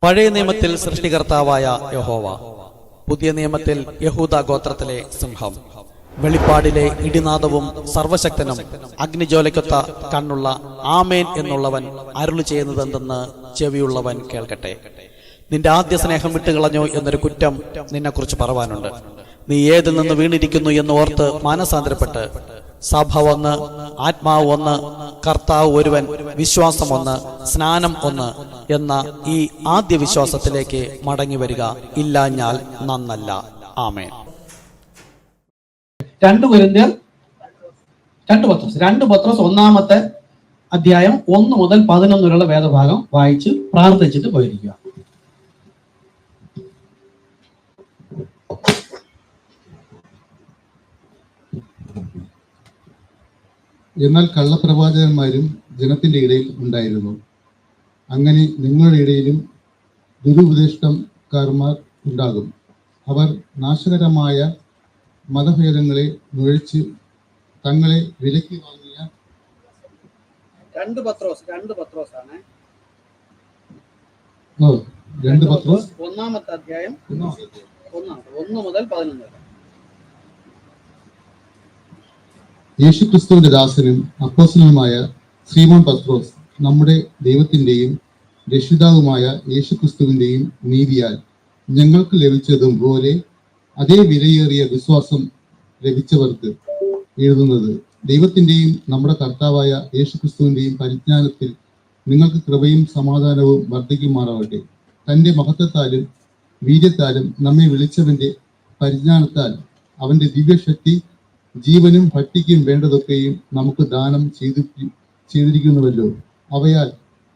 പഴയ നിയമത്തിൽ സൃഷ്ടികർത്താവായ യഹോവ, പുതിയ നിയമത്തിൽ യഹൂദ ഗോത്രത്തിലെ സിംഹം, വെളിപ്പാടിലെ ഇടിനാദവും സർവശക്തനും അഗ്നിജ്വാലയ്ക്കൊത്ത കണ്ണുള്ള ആമേൻ എന്നുള്ളവൻ അരുളി ചെയ്യുന്നതെന്തെന്ന് ചെവിയുള്ളവൻ കേൾക്കട്ടെ. നിന്റെ ആദ്യ സ്നേഹം വിട്ടുകളഞ്ഞു എന്നൊരു കുറ്റം നിന്നെക്കുറിച്ച് പറവാനുണ്ട്. നീ ഏതിൽ നിന്ന് വീണിരിക്കുന്നു എന്ന് ഓർത്ത് മാനസാന്തരപ്പെട്ട് സഭ ഒന്ന്, ആത്മാവ് ഒന്ന്, കർത്താവ് ഒരുവൻ, വിശ്വാസം ഒന്ന്, സ്നാനം ഒന്ന് എന്ന ഈ ആദ്യ വിശ്വാസത്തിലേക്ക് മടങ്ങി വരിക. ഇല്ലാഞ്ഞാൽ നന്നല്ല. ആമേൻ. 2 പത്രോസ് 1-ാമത്തെ അധ്യായം 1 മുതൽ 11 വരെയുള്ള വേദഭാഗം വായിച്ച് പ്രാർത്ഥിച്ചിട്ട് പോയിരിക്കുക. എന്നാൽ കള്ളപ്രവാചകന്മാരും ജനത്തിന്റെ ഇടയിൽ ഉണ്ടായിരുന്നു. അങ്ങനെ നിങ്ങളുടെ ഇടയിലും ദുരുപദേഷ്ടക്കാരന്മാർ ഉണ്ടാകും. അവർ നാശകരമായ മതഭേദങ്ങളെ നുഴച്ച് തങ്ങളെ വിലയ്ക്ക് വാങ്ങിയ 2 പത്രോസ് ആണ്. 2 പത്രോസ് 1-ാമത്തെ അധ്യായം 1 മുതൽ 11 വരെ. യേശുക്രിസ്തുവിന്റെ ദാസനും അപ്പോസ്തലനുമായ സീമോൻ പത്രോസ്, നമ്മുടെ ദൈവത്തിന്റെയും രക്ഷിതാവുമായ യേശുക്രിസ്തുവിന്റെയും നീതിയാൽ ഞങ്ങൾക്ക് ലഭിച്ചതും പോലെ അതേ വിലയേറിയ വിശ്വാസം ലഭിച്ചവർക്ക് എഴുതുന്നത്, ദൈവത്തിന്റെയും നമ്മുടെ കർത്താവായ യേശുക്രിസ്തുവിന്റെയും പരിജ്ഞാനത്തിൽ നിങ്ങൾക്ക് കൃപയും സമാധാനവും വർദ്ധിക്കുമാറാവട്ടെ. തന്റെ മഹത്വത്താലും വീര്യത്താലും നമ്മെ വിളിച്ചവന്റെ പരിജ്ഞാനത്താൽ അവന്റെ ദിവ്യശക്തി ജീവനും ഭക്തിക്കും വേണ്ടതൊക്കെയും നമുക്ക് ദാനം ചെയ്തിരിക്കുന്നുവല്ലോ. അവയാൽ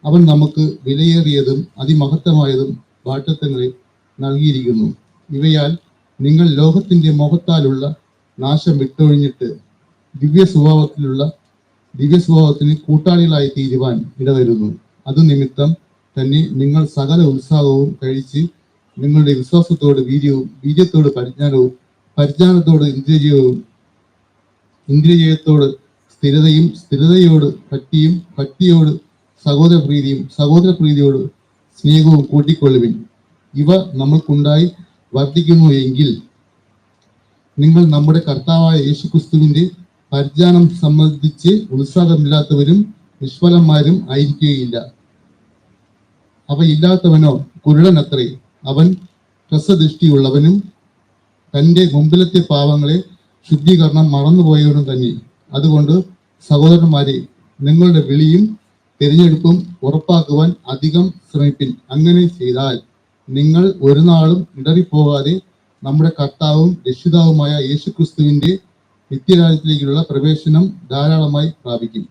അവൻ നമുക്ക് വിലയേറിയതും അതിമഹത്തമായതും വാഗ്ദത്തങ്ങളെ നൽകിയിരിക്കുന്നു. ഇവയാൽ നിങ്ങൾ ലോകത്തിന്റെ മോഹത്താലുള്ള നാശം വിട്ടൊഴിഞ്ഞിട്ട് ദിവ്യ സ്വഭാവത്തിന് കൂട്ടാളികളായി തീരുവാൻ ഇടവരുന്നു. അതു നിമിത്തം തന്നെ നിങ്ങൾ സകല ഉത്സാഹവും കഴിച്ച് നിങ്ങളുടെ വിശ്വാസത്തോട് വീര്യവും, വീര്യത്തോട് പരിജ്ഞാനവും, പരിജ്ഞാനത്തോട് ഇന്ദ്രിയജയത്തോട് സ്ഥിരതയും, സ്ഥിരതയോട് ഭക്തിയും, ഭക്തിയോട് സഹോദരപ്രീതിയും, സഹോദരപ്രീതിയോട് സ്നേഹവും കൂട്ടിക്കൊള്ളുവിൻ. ഇവ നമ്മൾക്കുണ്ടായി വർദ്ധിക്കുന്നു എങ്കിൽ നിങ്ങൾ നമ്മുടെ കർത്താവായ യേശുക്രിസ്തുവിന്റെ പരിജ്ഞാനം സംബന്ധിച്ച് ഉത്സാഹമില്ലാത്തവരും നിഷ്ഫലന്മാരും ആയിരിക്കുകയില്ല. അവ ഇല്ലാത്തവനോ കുരുടനത്രേ, അവൻ ഹ്രസ്വദൃഷ്ടിയുള്ളവനും തന്റെ മുമ്പിലത്തെ പാവങ്ങളെ ശുദ്ധീകരണം മറന്നുപോയവനും തന്നെ. അതുകൊണ്ട് സഹോദരന്മാരെ, നിങ്ങളുടെ വിളിയും തിരഞ്ഞെടുപ്പും ഉറപ്പാക്കുവാൻ അധികം ശ്രമിപ്പിൻ. അങ്ങനെ ചെയ്താൽ നിങ്ങൾ ഒരു നാളും ഇടറിപ്പോകാതെ നമ്മുടെ കർത്താവും രക്ഷിതാവുമായ യേശുക്രിസ്തുവിന്റെ നിത്യരാജ്യത്തിലേക്കുള്ള പ്രവേശനം ധാരാളമായി പ്രാപിക്കും.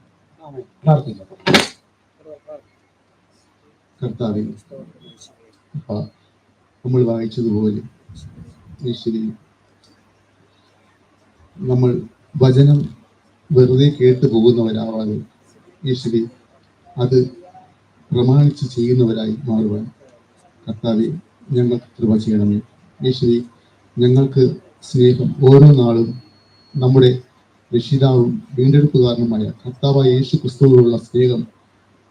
കർത്താവേ, നമ്മൾ വായിച്ചതുപോലെ ഈശ്വരി, നമ്മൾ വചനം വെറുതെ കേട്ടു പോകുന്നവരാവാതെ ഈശ്വരി അത് പ്രമാണിച്ച് ചെയ്യുന്നവരായി മാറുവാൻ കർത്താവെ ഞങ്ങൾക്ക് കൃപ ചെയ്യണമേ. ഈശ്വരി, ഞങ്ങൾക്ക് സ്നേഹം ഓരോ നാളും നമ്മുടെ രക്ഷിതാവും വീണ്ടെടുപ്പുകാരനുമായ കർത്താവായ യേശു ക്രിസ്തുവിനുള്ള സ്നേഹം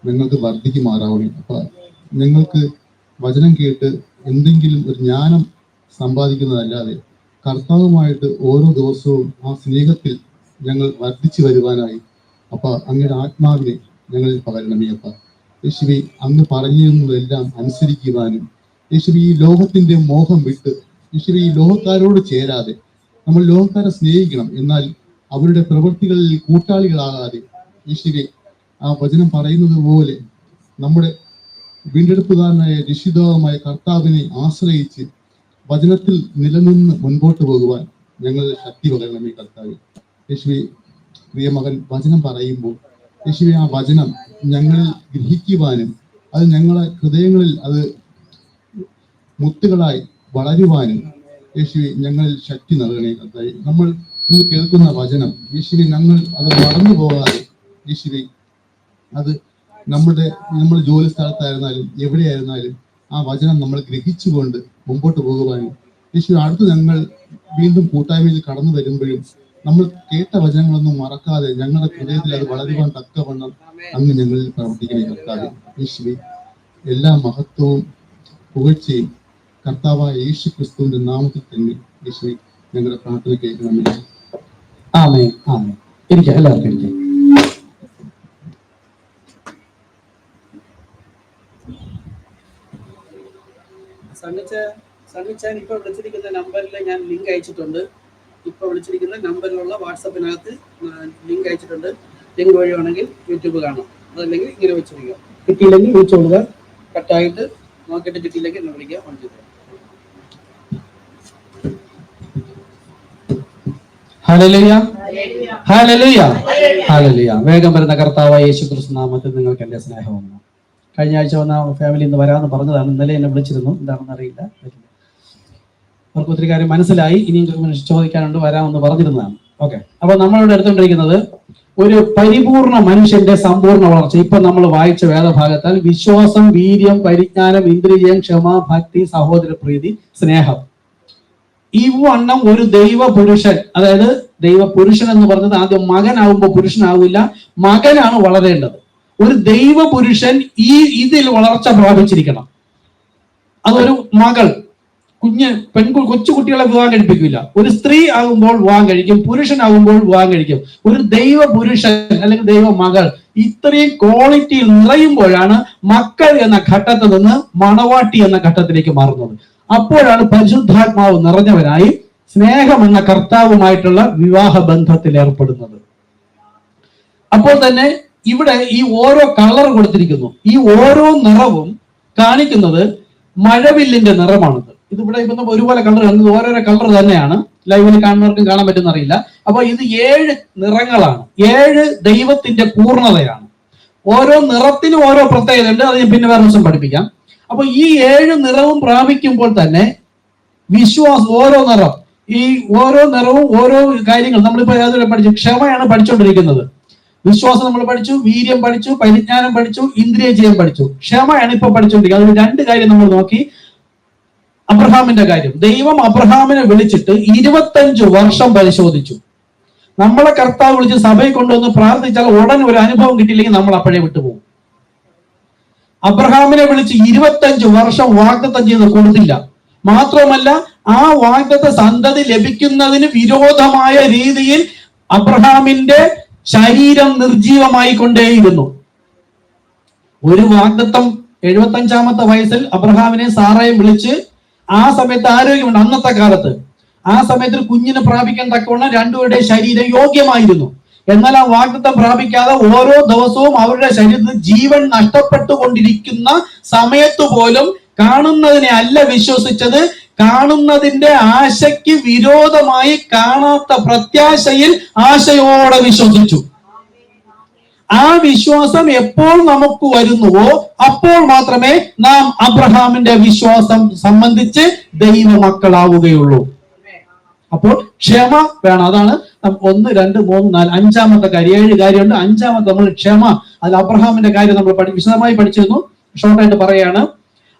ഞങ്ങൾക്ക് വർദ്ധിക്കുമാറാവണേ. അപ്പം ഞങ്ങൾക്ക് വചനം കേട്ട് എന്തെങ്കിലും ഒരു ജ്ഞാനം സമ്പാദിക്കുന്നതല്ലാതെ കർത്താവുമായിട്ട് ഓരോ ദിവസവും ആ സ്നേഹത്തിൽ ഞങ്ങൾ വർദ്ധിച്ചു വരുവാനായി അങ്ങയുടെ ആത്മാവിനെ ഞങ്ങളിൽ പകരണമേ. യേശുവേ, അങ്ങ് പറഞ്ഞിരുന്നതെല്ലാം അനുസരിക്കുവാനും, യേശുവേ, ഈ ലോകത്തിന്റെ മോഹം വിട്ട്, യേശുവേ, ഈ ലോകക്കാരോട് ചേരാതെ നമ്മൾ ലോകക്കാരെ സ്നേഹിക്കണം, എന്നാൽ അവരുടെ പ്രവൃത്തികളിൽ കൂട്ടാളികളാകാതെ യേശുവേ, ആ വചനം പറയുന്നത് പോലെ നമ്മുടെ വീണ്ടെടുപ്പുകാരനായ രക്ഷിതാവുമായ കർത്താവിനെ ആശ്രയിച്ച് വചനത്തിൽ നിലനിന്ന് മുൻപോട്ട് പോകുവാൻ ഞങ്ങളുടെ ശക്തി പകരണമേ കർത്താവേ. യേശുവേ, പ്രിയമകൻ വചനം പറയുമ്പോൾ യേശുവേ, ആ വചനം ഞങ്ങളിൽ ഗ്രഹിക്കുവാനും അത് ഞങ്ങളെ ഹൃദയങ്ങളിൽ അത് മുത്തുകളായി വളരുവാനും യേശുവേ ഞങ്ങളിൽ ശക്തി നൽകണേ കർത്താവേ. നമ്മൾ ഇന്ന് കേൾക്കുന്ന വചനം യേശുവേ, ഞങ്ങൾ അത് മറന്നു പോകാതെ യേശുവേ, അത് നമ്മൾ ജോലി സ്ഥലത്തായിരുന്നാലും എവിടെയായിരുന്നാലും ആ വചനം നമ്മൾ ഗ്രഹിച്ചുകൊണ്ട് മുമ്പോട്ട് പോകുവാനും യേശു അടുത്ത് ഞങ്ങൾ വീണ്ടും കൂട്ടായ്മയിൽ കടന്നു വരുമ്പോഴും നമ്മൾ കേട്ട വചനങ്ങളൊന്നും മറക്കാതെ ഞങ്ങളുടെ ഹൃദയത്തിൽ അത് വളരുവാൻ തക്കവണ്ണം അങ്ങ് ഞങ്ങളിൽ പ്രവർത്തിക്കണേ കർത്താവേ. യേശുവേ, എല്ലാ മഹത്വവും പുകഴ്ചയും കർത്താവായ യേശു ക്രിസ്തുവിന്റെ നാമത്തിൽ തന്നെ യേശുവെ ഞങ്ങളുടെ പ്രാർത്ഥന കേൾക്കണമേ. ആമേൻ, ആമേൻ. ഇരിക്കാം, എല്ലാവർക്കും ഇരിക്കാം. സണ്ണിച്ചാൻ ഇപ്പൊ വിളിച്ചിരിക്കുന്ന നമ്പറിൽ ഞാൻ ലിങ്ക് അയച്ചിട്ടുണ്ട്. ഇപ്പൊ വിളിച്ചിരിക്കുന്ന നമ്പറിലുള്ള വാട്സപ്പിനകത്ത് ലിങ്ക് അയച്ചിട്ടുണ്ട്. ലിങ്ക് വഴി വേണമെങ്കിൽ യൂട്യൂബ് കാണാം, അതല്ലെങ്കിൽ ഇങ്ങനെ വെച്ചിരിക്കുക. കിട്ടിയില്ലെങ്കിൽ വിളിച്ചു കൊടുക്കുക. കട്ടായിട്ട് നോക്കിയിട്ട് കിട്ടിയില്ലെങ്കിൽ എന്നെ വിളിക്കുക. Hallelujah, hallelujah, hallelujah. വേഗം വരുന്ന കർത്താവായ യേശു ക്രിസ്തു നാമത്തിൽ നിങ്ങൾക്ക് എന്റെ സ്നേഹവും. കഴിഞ്ഞ ആഴ്ച വന്ന ഫാമിലി ഇന്ന് വരാമെന്ന് പറഞ്ഞതാണ്. ഇന്നലെ എന്നെ വിളിച്ചിരുന്നു, എന്താണെന്ന് അറിയില്ല. അവർക്ക് ഒത്തിരി കാര്യം മനസ്സിലായി. ഇനിയും ചോദിക്കാനുണ്ട്, വരാമെന്ന് പറഞ്ഞിരുന്നതാണ്. ഓക്കെ, അപ്പൊ നമ്മളിവിടെ എടുത്തുകൊണ്ടിരിക്കുന്നത് ഒരു പരിപൂർണ മനുഷ്യന്റെ സമ്പൂർണ്ണ വളർച്ച. ഇപ്പൊ നമ്മൾ വായിച്ച വേദഭാഗത്താൽ വിശ്വാസം, വീര്യം, പരിജ്ഞാനം, ഇന്ദ്രിയം, ക്ഷമ, ഭക്തി, സഹോദരപ്രീതി, സ്നേഹം. ഈ വണ്ണം ഒരു ദൈവ പുരുഷൻ, അതായത് ദൈവ പുരുഷൻ എന്ന് പറഞ്ഞത് ആദ്യം മകനാവുമ്പോൾ പുരുഷനാവില്ല, മകനാണ് വളരേണ്ടത്. ഒരു ദൈവ പുരുഷൻ ഇതിൽ വളർച്ച പ്രാപിച്ചിരിക്കണം. അതൊരു മകൾ, കൊച്ചു കുട്ടികളെ വിവാഹം കഴിപ്പിക്കില്ല. ഒരു സ്ത്രീ ആകുമ്പോൾ വിവാഹം കഴിക്കും, പുരുഷനാകുമ്പോൾ വിവാഹം കഴിക്കും. ഒരു ദൈവ പുരുഷൻ അല്ലെങ്കിൽ ദൈവ മകൾ ഇത്രയും ക്വാളിറ്റിയിൽ നിറയുമ്പോഴാണ് മക്കൾ എന്ന ഘട്ടത്തിൽ നിന്ന് മണവാട്ടി എന്ന ഘട്ടത്തിലേക്ക് മാറുന്നത്. അപ്പോഴാണ് പരിശുദ്ധാത്മാവ് നിറഞ്ഞവരായി സ്നേഹം എന്ന കർത്താവുമായിട്ടുള്ള വിവാഹ ബന്ധത്തിൽ ഏർപ്പെടുന്നത്. അപ്പോൾ തന്നെ ഇവിടെ ഈ ഓരോ കളർ കൊടുത്തിരിക്കുന്നു. ഈ ഓരോ നിറവും കാണിക്കുന്നത് മഴവില്ലിന്റെ നിറമാണിത്. ഇതിവിടെ ഇപ്പം ഒരുപോലെ കളർ കാണുന്നത് ഓരോരോ കളർ തന്നെയാണ്. ലൈവിൽ കാണുന്നവർക്കും കാണാൻ പറ്റുന്ന അറിയില്ല. അപ്പൊ ഇത് 7 നിറങ്ങളാണ്, 7 ദൈവത്തിന്റെ പൂർണ്ണതയാണ്. ഓരോ നിറത്തിനും ഓരോ പ്രത്യേകത ഉണ്ട്. അത് ഞാൻ പിന്നെ വേറെ ദിവസം പഠിപ്പിക്കാം. അപ്പൊ ഈ 7 നിറവും പ്രാപിക്കുമ്പോൾ തന്നെ വിശ്വാസം, ഓരോ നിറവും ഓരോ കാര്യങ്ങൾ നമ്മളിപ്പോ ഏതൊരു പഠിച്ചു. ക്ഷമയാണ് പഠിച്ചുകൊണ്ടിരിക്കുന്നത്. വിശ്വാസം നമ്മൾ പഠിച്ചു, വീര്യം പഠിച്ചു, പരിജ്ഞാനം പഠിച്ചു, ഇന്ദ്രിയജയം പഠിച്ചു. ക്ഷമയാണ് ഇപ്പൊ പഠിച്ചുകൊണ്ടിരിക്കുന്നത്. അതിൽ 2 കാര്യം നമ്മൾ നോക്കി. അബ്രഹാമിന്റെ കാര്യം. ദൈവം അബ്രഹാമിനെ വിളിച്ചിട്ട് 25 വർഷം പരിശോധിച്ചു. നമ്മളെ കർത്താവ് വിളിച്ച് സഭയിൽ കൊണ്ടുവന്ന് പ്രാർത്ഥിച്ചാൽ ഉടൻ ഒരു അനുഭവം കിട്ടിയില്ലെങ്കിൽ നമ്മൾ അപ്പോഴേ വിട്ടുപോകും. അബ്രഹാമിനെ വിളിച്ച് 25 വർഷം വാഗ്ദത്തം ചെയ്ത് കൊടുത്തില്ല. മാത്രമല്ല ആ വാഗ്ദത്ത സന്തതി ലഭിക്കുന്നതിന് വിരോധമായ രീതിയിൽ അബ്രഹാമിന്റെ ശരീരം നിർജീവമായി കൊണ്ടേയിരുന്നു. ഒരു വാഗ്ദത്തം 75-ാമത്തെ വയസ്സിൽ അബ്രഹാമിനെ സാറയും വിളിച്ച്, ആ സമയത്ത് ആരോഗ്യമുണ്ട്. അന്നത്തെ കാലത്ത് ആ സമയത്ത് കുഞ്ഞിനെ പ്രാപിക്കാൻ തക്കവണ്ണം രണ്ടുപേരുടെ ശരീരം യോഗ്യമായിരുന്നു. എന്നാൽ ആ വാഗ്ദത്തം പ്രാപിക്കാതെ ഓരോ ദിവസവും അവരുടെ ശരീരത്തിൽ ജീവൻ നഷ്ടപ്പെട്ടുകൊണ്ടിരിക്കുന്ന സമയത്ത് പോലും കാണുന്നതിനെ അല്ല വിശ്വസിച്ചത്, കാണുന്നതിന്റെ ആശയ്ക്ക് വിരോധമായി കാണാത്ത പ്രത്യാശയിൽ ആശയോടെ വിശ്വസിച്ചു. ആ വിശ്വാസം എപ്പോൾ നമുക്ക് വരുന്നുവോ അപ്പോൾ മാത്രമേ നാം അബ്രഹാമിന്റെ വിശ്വാസം സംബന്ധിച്ച് ദൈവമക്കളാവുകയുള്ളൂ. അപ്പോൾ ക്ഷമ വേണം. അതാണ് 1, 2, 3, 4 5-ാമത്തെ കാര്യം. 7 കാര്യമുണ്ട്. 5-ാമത്തെ നമ്മൾ ക്ഷമ. അത് അബ്രഹാമിന്റെ കാര്യം നമ്മൾ വിശദമായി പഠിച്ചിരുന്നു. ഷോർട്ടായിട്ട് പറയാണ്.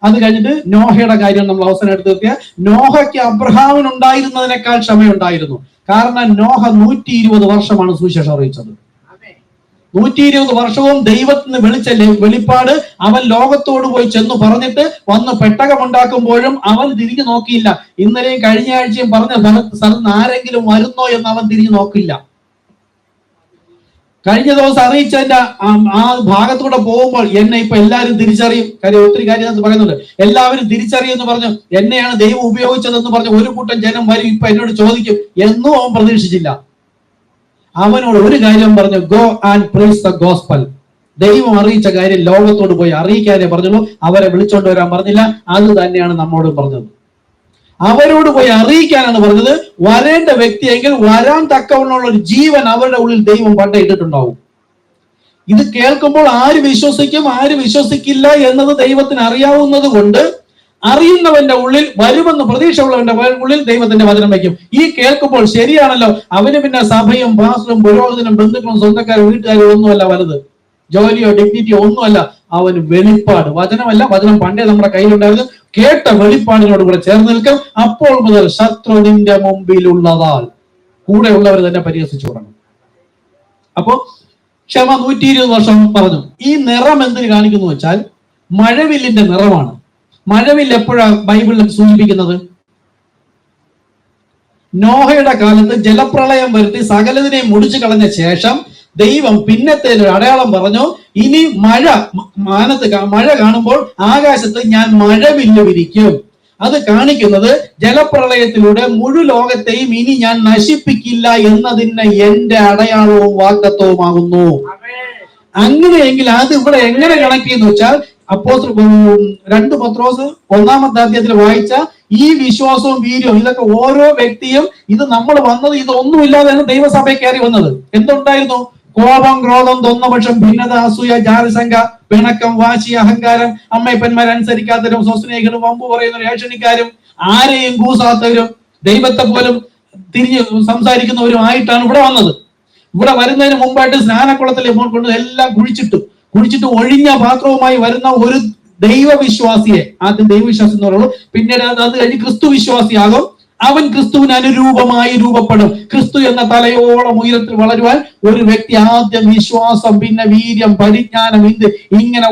അത് കഴിഞ്ഞിട്ട് നോഹയുടെ കാര്യം നമ്മൾ അവസാനം എടുത്തു നിർത്തിയ. നോഹയ്ക്ക് അബ്രഹാമിനുണ്ടായിരുന്നതിനേക്കാൾ ക്ഷമയുണ്ടായിരുന്നു. കാരണം നോഹ 120 വർഷമാണ് സുവിശേഷം അറിയിച്ചത്. 120 വർഷവും ദൈവത്തിന് വിളിച്ച വെളിപ്പാട് അവൻ ലോകത്തോട് പോയി ചെന്ന് പറഞ്ഞിട്ട് വന്ന് പെട്ടകമുണ്ടാക്കുമ്പോഴും അവൻ തിരിഞ്ഞു നോക്കിയില്ല. ഇന്നലെയും കഴിഞ്ഞ ആഴ്ചയും പറഞ്ഞ സ്ഥലത്ത് ആരെങ്കിലും വരുന്നോ എന്ന് അവൻ തിരിഞ്ഞു നോക്കില്ല. കഴിഞ്ഞ ദിവസം അറിയിച്ചതിന്റെ ആ ഭാഗത്തൂടെ പോകുമ്പോൾ എന്നെ ഇപ്പൊ എല്ലാവരും തിരിച്ചറിയും. കാര്യം ഒത്തിരി കാര്യം പറയുന്നുണ്ട്. എല്ലാവരും തിരിച്ചറിയുമെന്ന് പറഞ്ഞു. എന്നെയാണ് ദൈവം ഉപയോഗിച്ചതെന്ന് പറഞ്ഞു ഒരു കൂട്ടം ജനം വരും, ഇപ്പൊ എന്നോട് ചോദിക്കും എന്നും അവൻ പ്രതീക്ഷിച്ചില്ല. അവനോട് ഒരു കാര്യം പറഞ്ഞു, go and praise the gospel. ദൈവം അറിയിച്ച കാര്യം ലോകത്തോട് പോയി അറിയിക്കാനേ പറഞ്ഞുള്ളൂ. അവരെ വിളിച്ചോണ്ട് വരാൻ പറഞ്ഞില്ല. അത് തന്നെയാണ് നമ്മോട് പറഞ്ഞത്. അവരോട് പോയി അറിയിക്കാനാണ് പറഞ്ഞത്. വരേണ്ട വ്യക്തിയെങ്കിൽ വരാൻ തക്കവണ്ണമുള്ള ഒരു ജീവൻ അവരുടെ ഉള്ളിൽ ദൈവം പണ്ടേ ഇട്ടിട്ടുണ്ടാവും. ഇത് കേൾക്കുമ്പോൾ ആര് വിശ്വസിക്കും ആര് വിശ്വസിക്കില്ല എന്നത് ദൈവത്തിന് അറിയാവുന്നത് കൊണ്ട് അറിയുന്നവന്റെ ഉള്ളിൽ വരുമെന്ന് പ്രതീക്ഷയുള്ളവന്റെ ഉള്ളിൽ ദൈവത്തിന്റെ വചനം വയ്ക്കും. ഈ കേൾക്കുമ്പോൾ ശരിയാണല്ലോ, അവന് പിന്നെ സഭയും പാസ്റ്ററും പുരോഹിതനും ബന്ധുക്കളും സ്വന്തക്കാരും വീട്ടുകാരും ഒന്നുമല്ല വലുത്, ജോലിയോ ഡിഗ്നിറ്റിയോ ഒന്നുമല്ല. അവന് വെളിപ്പാട്, വചനമല്ല, വചനം പണ്ടേ നമ്മുടെ കയ്യിലുണ്ടായിരുന്നു. കേട്ട വെളിപ്പാടിനോട് കൂടെ ചേർന്ന് നിൽക്കും. അപ്പോൾ മുതൽ ശത്രു നിന്റെ മുമ്പിലുള്ളതാൽ കൂടെയുള്ളവർ തന്നെ പരിഹസിച്ചു തുടങ്ങും. അപ്പോ ക്ഷമ 120 വർഷം പറഞ്ഞു. ഈ നിറം എന്തിന് കാണിക്കുന്നു വെച്ചാൽ മഴവില്ലിന്റെ നിറമാണ്. മഴവില്ല് എപ്പോഴാണ് ബൈബിളിൽ സൂചിപ്പിക്കുന്നത്? നോഹയുടെ കാലത്ത് ജലപ്രളയം വരുത്തി സകലതിനെ മുടിച്ചു കളഞ്ഞ ശേഷം ദൈവം പിന്നത്തെ ഒരു അടയാളം പറഞ്ഞു, ഇനി മഴ കാണുമ്പോൾ ആകാശത്ത് ഞാൻ മഴവില്ല് വിരിക്കും. അത് കാണിക്കുന്നത് ജലപ്രളയത്തിലൂടെ മുഴു ലോകത്തെയും ഇനി ഞാൻ നശിപ്പിക്കില്ല എന്നതിന് എന്റെ അടയാളവും വാഗ്ദത്തവുമാകുന്നു. അങ്ങനെയെങ്കിൽ അത് ഇവിടെ എങ്ങനെ കണക്ട് ചെയ്യുന്നു വെച്ചാൽ, അപ്പോസ്തലൻ 2 പത്രോസ് 1-ാമത്തെ അധ്യായത്തിൽ വായിച്ച ഈ വിശ്വാസവും വീര്യവും ഇതൊക്കെ ഓരോ വ്യക്തിയും, ഇത് നമ്മൾ വന്നത് ഇതൊന്നുമില്ലാതെയാണ് ദൈവസഭയിൽ കയറി വന്നത്. എന്തുണ്ടായിരുന്നു? കോപം, ക്രോധം, തൊന്നപക്ഷം, ഭിന്നത, അസൂയ, ജാതിസംഘ, പിണക്കം, വാശി, അഹങ്കാരം, അമ്മയപ്പന്മാരനുസരിക്കാത്തവരും, സ്വസ്നേഹികളും, വമ്പു പറയുന്നവരും, ഏഷണിക്കാരും, ആരെയും കൂസാത്തവരും, ദൈവത്തെ പോലും തിരിഞ്ഞ് സംസാരിക്കുന്നവരും ആയിട്ടാണ് ഇവിടെ വന്നത്. ഇവിടെ വരുന്നതിന് മുമ്പായിട്ട് സ്നാനക്കുളത്തിൽ കൊണ്ട് എല്ലാം കുഴിച്ചിട്ട് ഒഴിഞ്ഞ പാത്രവുമായി വരുന്ന ഒരു ദൈവവിശ്വാസിയെ, ആദ്യം ദൈവവിശ്വാസി എന്ന് പറയുള്ളൂ, പിന്നീട് അത് കഴിഞ്ഞ് ക്രിസ്തു വിശ്വാസിയാകും. അവൻ ക്രിസ്തുവിന് അനുരൂപമായി രൂപപ്പെടും. ക്രിസ്തു എന്ന തലയോളം ഉയരത്തിൽ വളരുവാൻ ഒരു വ്യക്തി ആദ്യം വിശ്വാസം, പിന്നെ വീര്യം, പരിജ്ഞാനം, ഇങ്ങനെ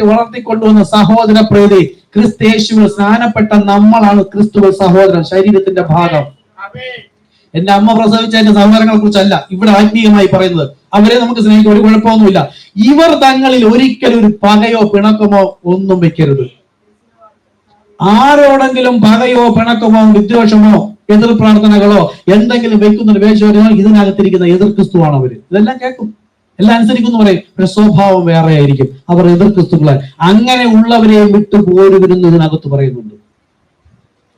വളർത്തിക്കൊണ്ടുവന്ന സഹോദര പ്രീതി. ക്രിസ്തേശുവിൽ സ്നാനപ്പെട്ട നമ്മളാണ് ക്രിസ്തുവിൽ സഹോദരൻ, ശരീരത്തിന്റെ ഭാഗം. എന്റെ അമ്മ പ്രസവിച്ച എന്റെ സഹോദരങ്ങളെ കുറിച്ചല്ല ഇവിടെ ആത്മീയമായി പറയുന്നത്. അവരെ നമുക്ക് സ്നേഹിക്കാൻ ഒരു കുഴപ്പമൊന്നുമില്ല. ഇവർ തങ്ങളിൽ ഒരിക്കലും ഒരു പകയോ പിണക്കമോ ഒന്നും വെക്കരുത്. ആരോടെങ്കിലും പകയോ പിണക്കമോ വിദ്വേഷമോ എതിർ പ്രാർത്ഥനകളോ എന്തെങ്കിലും വെക്കുന്നൊരു വേശ്വരോ ഇതിനകത്തിരിക്കുന്ന എതിർ ക്രിസ്തുവാണ് അവര്. ഇതെല്ലാം കേൾക്കും, എല്ലാം അനുസരിക്കുന്നു പറയും. പക്ഷെ സ്വഭാവം വേറെ ആയിരിക്കും. അവർ എതിർ ക്രിസ്തുക്കളെ, അങ്ങനെ ഉള്ളവരെ വിട്ടു പോരുവരുന്നു ഇതിനകത്ത് പറയുന്നുണ്ട്.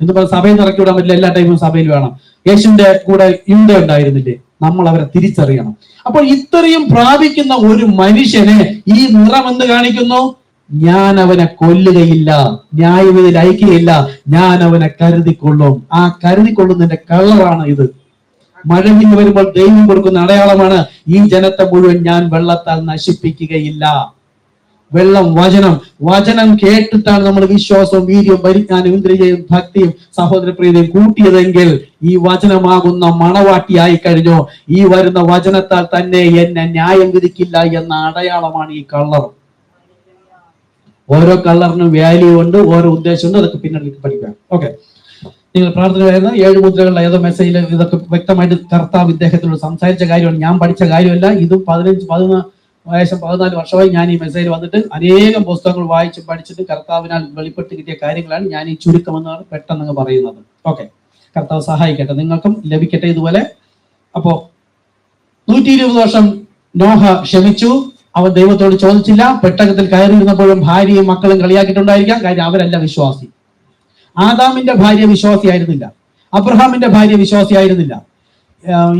എന്ന് പറഞ്ഞാൽ സഭയിൽ നിന്ന് ഇറക്കി വിടാൻ പറ്റില്ല, എല്ലാ ടൈമും സഭയിൽ വേണം. യേശുവിന്റെ കൂടെ യുദ്ധ ഉണ്ടായിരുന്നില്ലേ? നമ്മൾ അവരെ തിരിച്ചറിയണം. അപ്പോൾ ഇത്രയും പ്രാപിക്കുന്ന ഒരു മനുഷ്യനെ ഈ നിറം എന്ത് കാണിക്കുന്നു? ഞാൻ അവനെ കൊല്ലുകയില്ല, ന്യായവിധിയിൽ അയക്കുകയില്ല, ഞാൻ അവനെ കരുതിക്കൊള്ളും. ആ കരുതിക്കൊള്ളുന്നതിന്റെ കളറാണ് ഇത്. മഴവില്ല് വരുമ്പോൾ ദൈവം കൊടുക്കുന്ന അടയാളമാണ്, ഈ ജനത്തെ മുഴുവൻ ഞാൻ വെള്ളത്താൽ നശിപ്പിക്കുകയില്ല. വെള്ളം വചനം കേട്ടിട്ടാണ് നമ്മൾ വിശ്വാസവും വീര്യവും പരിജ്ഞാനവും ഇന്ദ്രിയവും ഭക്തിയും സഹോദരപ്രീതിയും കൂട്ടിയതെങ്കിൽ ഈ വചനമാകുന്ന മണവാട്ടിയായി കഴിഞ്ഞോ. ഈ വരുന്ന വചനത്താൽ തന്നെ എന്നെ ന്യായം വിധിക്കില്ല എന്ന അടയാളമാണ് ഈ കള്ളർ. ഓരോ കള്ളറിനും വാല്യൂ ഉണ്ട്, ഓരോ ഉദ്ദേശമുണ്ട്. അതൊക്കെ പിന്നീട് പഠിക്കാം. ഓക്കെ, നിങ്ങൾ പ്രാർത്ഥന 7 മുദ്രകളുടെ ഏതോ മെസ്സേജിൽ ഇതൊക്കെ വ്യക്തമായിട്ട് കർത്താവ് ഇദ്ദേഹത്തിനോട് സംസാരിച്ച കാര്യമാണ്. ഞാൻ പഠിച്ച കാര്യമല്ല. ഇത് 14 വർഷമായി ഞാൻ ഈ മെസ്സേജിൽ വന്നിട്ട് അനേകം പുസ്തകങ്ങൾ വായിച്ച് പഠിച്ചിട്ട് കർത്താവിനാൽ വെളിപ്പെട്ട് കിട്ടിയ കാര്യങ്ങളാണ് ഞാൻ ഈ ചുരുക്കമെന്നാണ് പെട്ടെന്ന് പറയുന്നത്. ഓക്കെ, കർത്താവ് സഹായിക്കട്ടെ, നിങ്ങൾക്കും ലഭിക്കട്ടെ ഇതുപോലെ. അപ്പോ 120 വർഷം നോഹ ക്ഷമിച്ചു. അവൻ ദൈവത്തോട് ചോദിച്ചില്ല. പെട്ടകത്തിൽ കയറിയിരുന്നപ്പോഴും ഭാര്യയും മക്കളും കളിയാക്കിയിട്ടുണ്ടായിരിക്കാം. കാര്യം അവരല്ല വിശ്വാസി. ആദാമിന്റെ ഭാര്യ വിശ്വാസിയായിരുന്നില്ല, അബ്രഹാമിന്റെ ഭാര്യ വിശ്വാസിയായിരുന്നില്ല,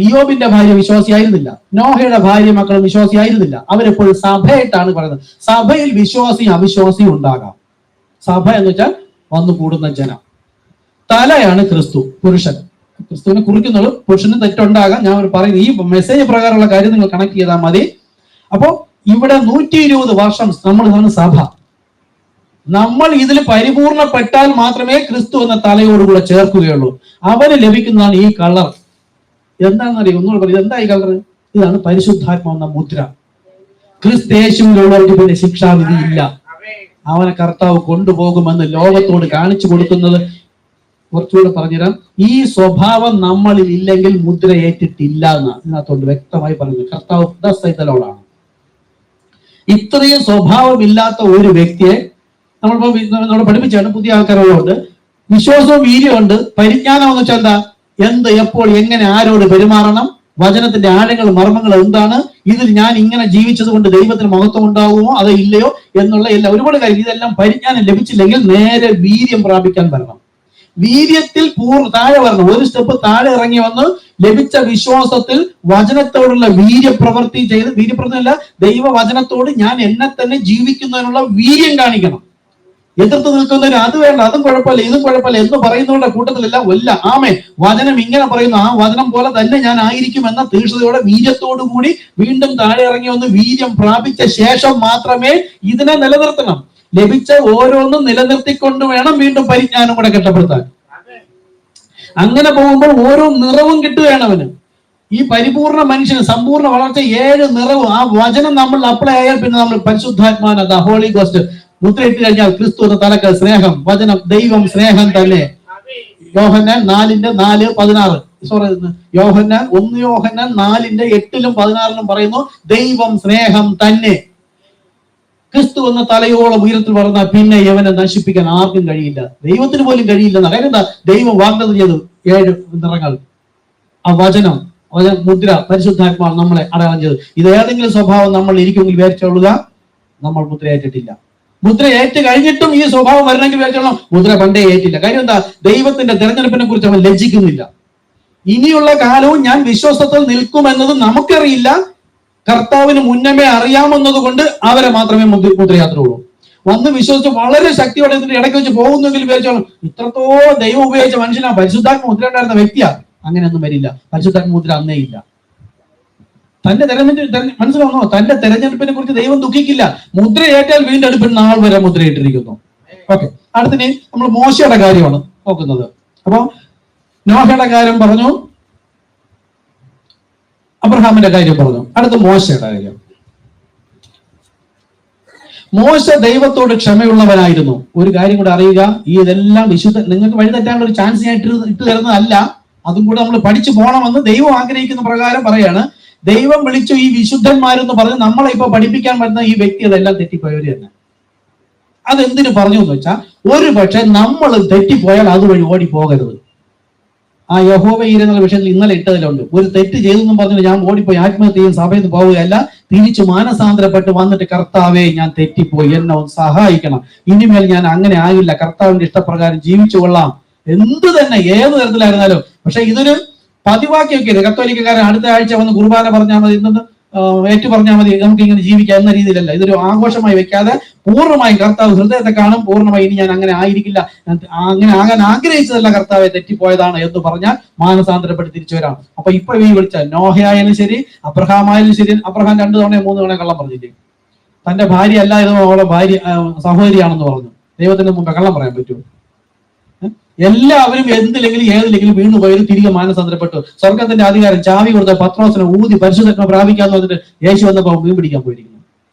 ഇയ്യോബിന്റെ ഭാര്യ വിശ്വാസിയായിരുന്നില്ല, നോഹയുടെ ഭാര്യ മക്കളും വിശ്വാസിയായിരുന്നില്ല. അവരെപ്പോഴും സഭയായിട്ടാണ് പറയുന്നത്. സഭയിൽ വിശ്വാസിയും അവിശ്വാസിയും ഉണ്ടാകാം. സഭ എന്ന് വെച്ചാൽ വന്നു കൂടുന്ന ജനം. തലയാണ് ക്രിസ്തു, പുരുഷൻ. ക്രിസ്തുവിനെ കുറിക്കുന്നത് പുരുഷന് തെറ്റുണ്ടാകാം. ഞാൻ പറയുന്നത് ഈ മെസ്സേജ് പ്രകാരമുള്ള കാര്യം നിങ്ങൾ കണക്ട് ചെയ്താൽ മതി. അപ്പോ ഇവിടെ 120 വർഷം നമ്മളാണ് സഭ. നമ്മൾ ഇതിൽ പരിപൂർണപ്പെട്ടാൽ മാത്രമേ ക്രിസ്തു എന്ന തലയോടുകൂടെ ചേർക്കുകയുള്ളൂ. അവന് ലഭിക്കുന്നതാണ് ഈ കളർ. എന്താണെന്നറിയോ? ഒന്നുകൂടെ പറയും, എന്താ ഈ കളർ? ഇതാണ് പരിശുദ്ധാത്മ എന്ന മുദ്ര. ക്രിസ്തേശുവിനുള്ളവർക്ക് പിന്നെ ശിക്ഷാവിധി ഇല്ല. അവനെ കർത്താവ് കൊണ്ടുപോകുമെന്ന് ലോകത്തോട് കാണിച്ചു കൊടുക്കുന്നത്. കുറച്ചുകൂടെ പറഞ്ഞുതരാം. ഈ സ്വഭാവം നമ്മളിൽ ഇല്ലെങ്കിൽ മുദ്ര ഏറ്റിട്ടില്ല എന്ന് ഇതിനകത്തോട് വ്യക്തമായി പറയുന്നു. കർത്താവ് ദൈവത്തോടാണ്. ഇത്രയും സ്വഭാവമില്ലാത്ത ഒരു വ്യക്തിയെ നമ്മൾ പഠിപ്പിച്ചാണ്. പുതിയ ആൾക്കാരോട് വിശ്വാസവും വീര്യമുണ്ട്. പരിജ്ഞാനം എന്ന് വെച്ചാൽ എന്താ? എപ്പോൾ എങ്ങനെ ആരോട് പെരുമാറണം, വചനത്തിന്റെ ആഴങ്ങൾ മർമ്മങ്ങൾ എന്താണ്, ഇതിൽ ഞാൻ ഇങ്ങനെ ജീവിച്ചത് കൊണ്ട് ദൈവത്തിന് മഹത്വം ഉണ്ടാകുമോ അതോ ഇല്ലയോ എന്നുള്ള ഒരുപാട് കാര്യം. ഇതെല്ലാം പരിജ്ഞാനം ലഭിച്ചില്ലെങ്കിൽ നേരെ വീര്യം പ്രാപിക്കാൻ വരണം. വീര്യത്തിൽ താഴെ വരണം. ഒരു സ്റ്റെപ്പ് താഴെ ഇറങ്ങി വന്ന് ലഭിച്ച വിശ്വാസത്തിൽ വചനത്തോടുള്ള വീര്യപ്രവൃത്തി ചെയ്ത്, വീര്യപ്രവൃത്തി അല്ല, ദൈവവചനത്തോട് ഞാൻ എന്നെ തന്നെ ജീവിക്കുന്നതിനുള്ള വീര്യം കാണിക്കണം. എതിർത്ത് നിൽക്കുന്നവര് അത് വേണ്ട, അതും കുഴപ്പമില്ല, ഇതും കുഴപ്പമില്ല എന്ന് പറയുന്നവരുടെ കൂട്ടത്തിലെല്ലാം ഒല്ല. ആമേ, വചനം ഇങ്ങനെ പറയുന്നു, ആ വചനം പോലെ തന്നെ ഞാൻ ആയിരിക്കും എന്ന തീർച്ചയോടെ വീര്യത്തോടു കൂടി വീണ്ടും താഴെ ഇറങ്ങി വന്ന് വീര്യം പ്രാപിച്ച ശേഷം മാത്രമേ ഇതിനെ നിലനിർത്തണം. ലഭിച്ച ഓരോന്നും നിലനിർത്തിക്കൊണ്ട് വേണം വീണ്ടും പരിജ്ഞാനം കൂടെ കെട്ടപ്പെടുത്താൻ. അങ്ങനെ പോകുമ്പോൾ ഓരോ നിറവും കിട്ടുകയാണ് അവന്. ഈ പരിപൂർണ മനുഷ്യന് സമ്പൂർണ്ണ വളർച്ച 7 നിറവും ആ വചനം നമ്മൾ അപ്ലൈ ആയാൽ പിന്നെ നമ്മൾ പരിശുദ്ധാത്മാന ദ ഹോളി ഗോസ്റ്റ് മുദ്രയിട്ട് കഴിഞ്ഞാൽ ക്രിസ്തു എന്ന തലക്ക് സ്നേഹം, വചനം, ദൈവം സ്നേഹം തന്നെ. യോഹന്നാൻ 4:4-16. യോഹന്നാൻ 4:8-16 പറയുന്നു, ദൈവം സ്നേഹം തന്നെ. ക്രിസ്തു എന്ന തലയോളം ഉയരത്തിൽ വളർന്നാൽ പിന്നെ യവനെ നശിപ്പിക്കാൻ ആർക്കും കഴിയില്ല, ദൈവത്തിന് പോലും കഴിയില്ലെന്ന കാര്യം. എന്താ? ദൈവം വാഗ്ദത്തം ചെയ്തു 7 നിറങ്ങൾ. ആ വചനം, മുദ്ര, പരിശുദ്ധാത്മാവ് നമ്മളെ അടയാളം ചെയ്തു. ഇത് ഏതെങ്കിലും സ്വഭാവം നമ്മൾ ഇരിക്കുമെങ്കിൽ വിചാരിച്ചോളുക, നമ്മൾ മുദ്രയേറ്റിട്ടില്ല. മുദ്ര ഏറ്റ് കഴിഞ്ഞിട്ടും ഈ സ്വഭാവം വരണമെങ്കിൽ വിചാരിച്ചോളാം, മുദ്ര പണ്ടേ ഏറ്റില്ല. കാര്യം എന്താ? ദൈവത്തിന്റെ തെരഞ്ഞെടുപ്പിനെ കുറിച്ച് അവൻ ലജ്ജിക്കുന്നില്ല. ഇനിയുള്ള കാലവും ഞാൻ വിശ്വാസത്തിൽ നിൽക്കുമെന്നത് നമുക്കറിയില്ല, കർത്താവിന് മുന്നമേ അറിയാമെന്നത് കൊണ്ട് അവരെ മാത്രമേ മുദ്രയാത്രയുള്ളൂ. വന്ന് വിശ്വസിച്ച് വളരെ ശക്തിയോടെ ഇതിന്റെ ഇടയ്ക്ക് വെച്ച് പോകുന്നെങ്കിൽ വിചാരിച്ചോളാം, ഇത്രത്തോളം ദൈവം ഉപയോഗിച്ച മനുഷ്യനാ, പരിശുദ്ധാത്മ മുദ്ര ഉണ്ടായിരുന്ന വ്യക്തിയാ. അങ്ങനെയൊന്നും വരില്ല. പരിശുദ്ധാത്മ മുദ്ര അന്നേ ഇല്ല. തന്റെ മനസ്സിലാണോ? തന്റെ തെരഞ്ഞെടുപ്പിനെ കുറിച്ച് ദൈവം ദുഃഖിക്കില്ല. മുദ്രയേറ്റാൽ വീണ്ടെടുപ്പിന് നാൾ വരെ മുദ്രയിട്ടിരിക്കുന്നു. ഓക്കെ, അടുത്തിന് നമ്മൾ മോശയുടെ കാര്യമാണ് നോക്കുന്നത്. അപ്പൊ നോഹയുടെ കാര്യം പറഞ്ഞു, അബ്രഹാമിന്റെ കാര്യം പറഞ്ഞു, അടുത്ത മോശയുടെ കാര്യം. മോശ ദൈവത്തോട് ക്ഷമയുള്ളവനായിരുന്നു. ഒരു കാര്യം കൂടെ അറിയുക, ഈ ഇതെല്ലാം വിശുദ്ധ, നിങ്ങൾക്ക് വഴിതെറ്റാനുള്ള ഒരു ചാൻസ് ഞാൻ ഇട്ട് തരുന്നതല്ല, അതും കൂടെ നമ്മൾ പഠിച്ചു പോകണമെന്ന് ദൈവം ആഗ്രഹിക്കുന്ന പ്രകാരം പറയാണ്. ദൈവം വിളിച്ചു ഈ വിശുദ്ധന്മാരെന്ന് പറഞ്ഞ് നമ്മളെ ഇപ്പൊ പഠിപ്പിക്കാൻ പറ്റുന്ന ഈ വ്യക്തി അതെല്ലാം തെറ്റിപ്പോയവര് തന്നെ. അതെന്തിനു പറഞ്ഞു എന്ന് വെച്ചാൽ, ഒരു പക്ഷെ നമ്മൾ തെറ്റിപ്പോയാൽ അതുവഴി ഓടി പോകരുത്. ആ യഹോവ എന്നുള്ള വിഷയത്തിൽ ഇന്നലെ ഇട്ടതിലുണ്ട്. ഒരു തെറ്റ് ചെയ്തെന്നും പറഞ്ഞിട്ട് ഞാൻ ഓടിപ്പോയി ആത്മഹത്യ ചെയ്യും, സഭയിൽ നിന്ന് പോവുകയല്ല, തിരിച്ചു മാനസാന്തരപ്പെട്ട് വന്നിട്ട് കർത്താവേ ഞാൻ തെറ്റിപ്പോയി, എന്നെ ഒന്ന് സഹായിക്കണം, ഇനിമേൽ ഞാൻ അങ്ങനെ ആകില്ല, കർത്താവിന്റെ ഇഷ്ടപ്രകാരം ജീവിച്ചു കൊള്ളാം, എന്ത് തന്നെ ഏത് തരത്തിലായിരുന്നാലും. പക്ഷെ ഇതൊരു പതിവാക്കി വെക്കരുത്. കത്തോലിക്കക്കാരൻ അടുത്ത ആഴ്ച വന്ന് കുർബാന പറഞ്ഞാൽ മതി, ഇന്നത് ഏറ്റു പറഞ്ഞാൽ മതി, നമുക്ക് ഇങ്ങനെ ജീവിക്കാം എന്ന രീതിയിലല്ല. ഇതൊരു ആഘോഷമായി വെക്കാതെ പൂർണ്ണമായി കർത്താവ് ഹൃദയത്തെ കാണും, പൂർണ്ണമായി ഇനി ഞാൻ അങ്ങനെ ആയിരിക്കില്ല, അങ്ങനെ ആകാൻ ആഗ്രഹിച്ചതല്ല, കർത്താവെ തെറ്റിപ്പോയതാണ് എന്ന് പറഞ്ഞാൽ മാനസാന്തരപ്പെട്ട് തിരിച്ചു വരാം. അപ്പൊ ഇപ്പൊ ഈ വിളിച്ച നോഹയായാലും ശരി, അബ്രഹാമായാലും ശരി, അബ്രഹാം 2 തവണയോ 3 തവണയോ കള്ളം പറഞ്ഞില്ലേ? തന്റെ ഭാര്യ അല്ലായിരുന്നു, അവളെ ഭാര്യ സഹോദരിയാണെന്ന് പറഞ്ഞു. ദൈവത്തിന്റെ മുമ്പ് കള്ളം പറയാൻ പറ്റുമോ? എല്ലാവരും എന്തിലെങ്കിലും ഏതിലെങ്കിലും വീണു പോയാലും തിരികെ മാനസാന്തരപ്പെട്ടു. സ്വർഗത്തിന്റെ അധികാരം ചാവി കൊടുത്ത പത്രോസിനെ ഊതി പരിശുദ്ധാത്മാ പ്രാപിക്കാന്ന് പറഞ്ഞിട്ട് യേശു വന്നപ്പോൾ മീൻ പിടിക്കാൻ പോയിരിക്കുന്നു.